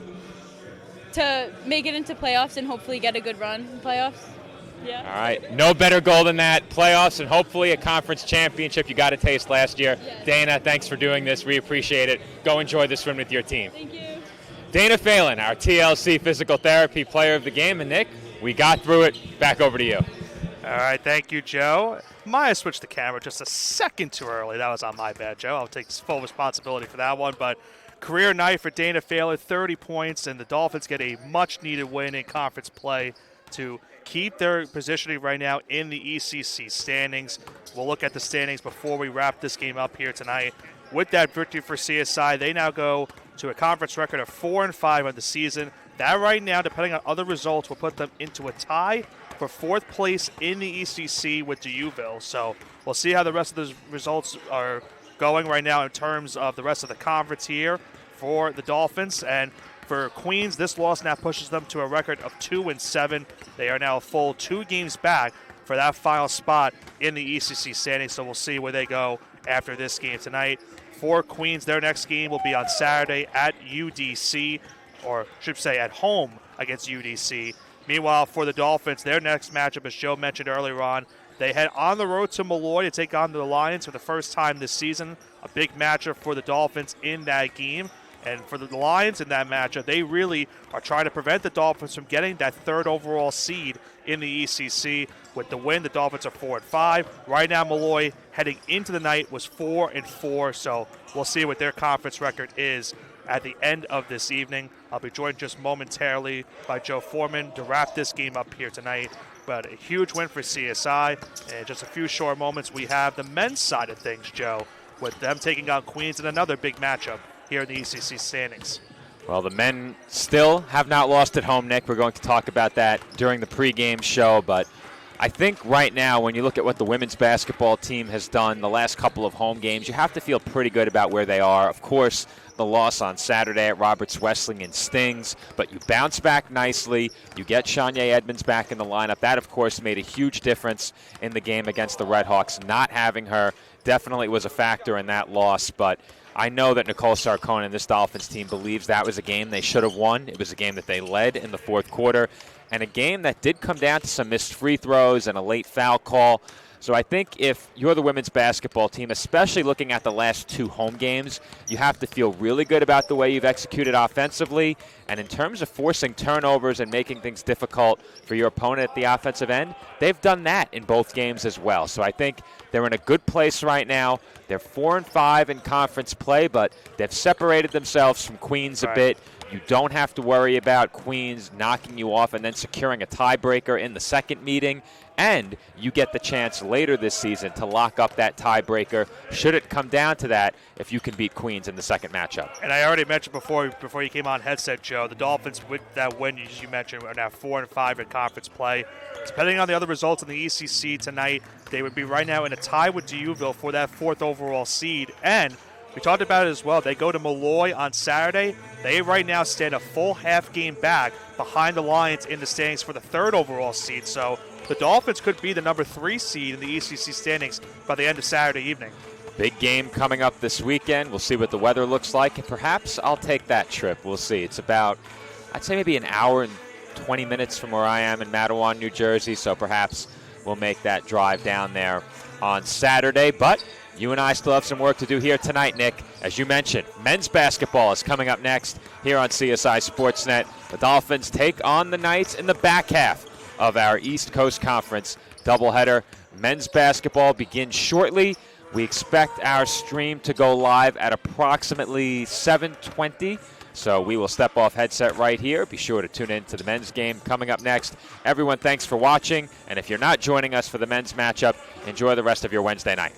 To make it into playoffs and hopefully get a good run in playoffs. Yeah. All right. No better goal than that. Playoffs and hopefully a conference championship. You got a taste last year. Yes. Dana, thanks for doing this. We appreciate it. Go enjoy this win with your team. Thank you. Dana Phelan, our TLC Physical Therapy Player of the Game. And Nick, we got through it. Back over to you. All right, thank you, Joe. Maya switched the camera just a second too early. That was on my bad, Joe. I'll take full responsibility for that one. But career night for Dana Phelan, 30 points, and the Dolphins get a much-needed win in conference play to keep their positioning right now in the ECC standings. We'll look at the standings before we wrap this game up here tonight. With that victory for CSI, they now go to a conference record of 4-5 on the season. That right now, depending on other results, will put them into a tie for fourth place in the ECC with Deauville. So we'll see how the rest of those results are going right now in terms of the rest of the conference here for the Dolphins. And for Queens, this loss now pushes them to a record of 2-7. They are now a full 2 games back for that final spot in the ECC standing. So we'll see where they go after this game tonight. For Queens, their next game will be on Saturday at UDC, or should say at home against UDC. Meanwhile, for the Dolphins, their next matchup, as Joe mentioned earlier on, they head on the road to Malloy to take on the Lions for the first time this season. A big matchup for the Dolphins in that game. And for the Lions in that matchup, they really are trying to prevent the Dolphins from getting that third overall seed in the ECC. With the win, the Dolphins are 4-5. Right now, Malloy heading into the night was 4-4. So we'll see what their conference record is at the end of this evening. I'll be joined just momentarily by Joe Foreman to wrap this game up here tonight. But a huge win for CSI. And in just a few short moments, we have the men's side of things, Joe, with them taking on Queens in another big matchup here in the ECC standings. Well, the men still have not lost at home, Nick. We're going to talk about that during the pregame show, but I think right now, when you look at what the women's basketball team has done the last couple of home games, you have to feel pretty good about where they are. Of course, the loss on Saturday at Roberts Wesleyan stings, but you bounce back nicely. You get Shania Edmonds back in the lineup. That, of course, made a huge difference in the game against the Redhawks. Not having her definitely was a factor in that loss, but I know that Nicole Sarkona and this Dolphins team believes that was a game they should have won. It was a game that they led in the fourth quarter, and a game that did come down to some missed free throws and a late foul call. So I think if you're the women's basketball team, especially looking at the last 2 home games, you have to feel really good about the way you've executed offensively. And in terms of forcing turnovers and making things difficult for your opponent at the offensive end, they've done that in both games as well. So I think they're in a good place right now. They're 4-5 in conference play, but they've separated themselves from Queens a bit. You don't have to worry about Queens knocking you off and then securing a tiebreaker in the second meeting. And you get the chance later this season to lock up that tiebreaker, should it come down to that, if you can beat Queens in the second matchup. And I already mentioned before you came on headset, Joe, the Dolphins, with that win, as you mentioned, are now 4-5 in conference play. Depending on the other results in the ECC tonight, they would be right now in a tie with D'Youville for that 4th overall seed. And we talked about it as well. They go to Malloy on Saturday. They right now stand a full half game back behind the Lions in the standings for the 3rd overall seed. So the Dolphins could be the number 3 seed in the ECC standings by the end of Saturday evening. Big game coming up this weekend. We'll see what the weather looks like, and perhaps I'll take that trip. We'll see. It's about, I'd say maybe an hour and 20 minutes from where I am in Matawan, New Jersey, so perhaps we'll make that drive down there on Saturday. But you and I still have some work to do here tonight, Nick. As you mentioned, men's basketball is coming up next here on CSI Sportsnet. The Dolphins take on the Knights in the back half of our East Coast Conference doubleheader. Men's basketball begins shortly. We expect our stream to go live at approximately 7:20. So we will step off headset right here. Be sure to tune in to the men's game coming up next. Everyone, thanks for watching. And if you're not joining us for the men's matchup, enjoy the rest of your Wednesday night.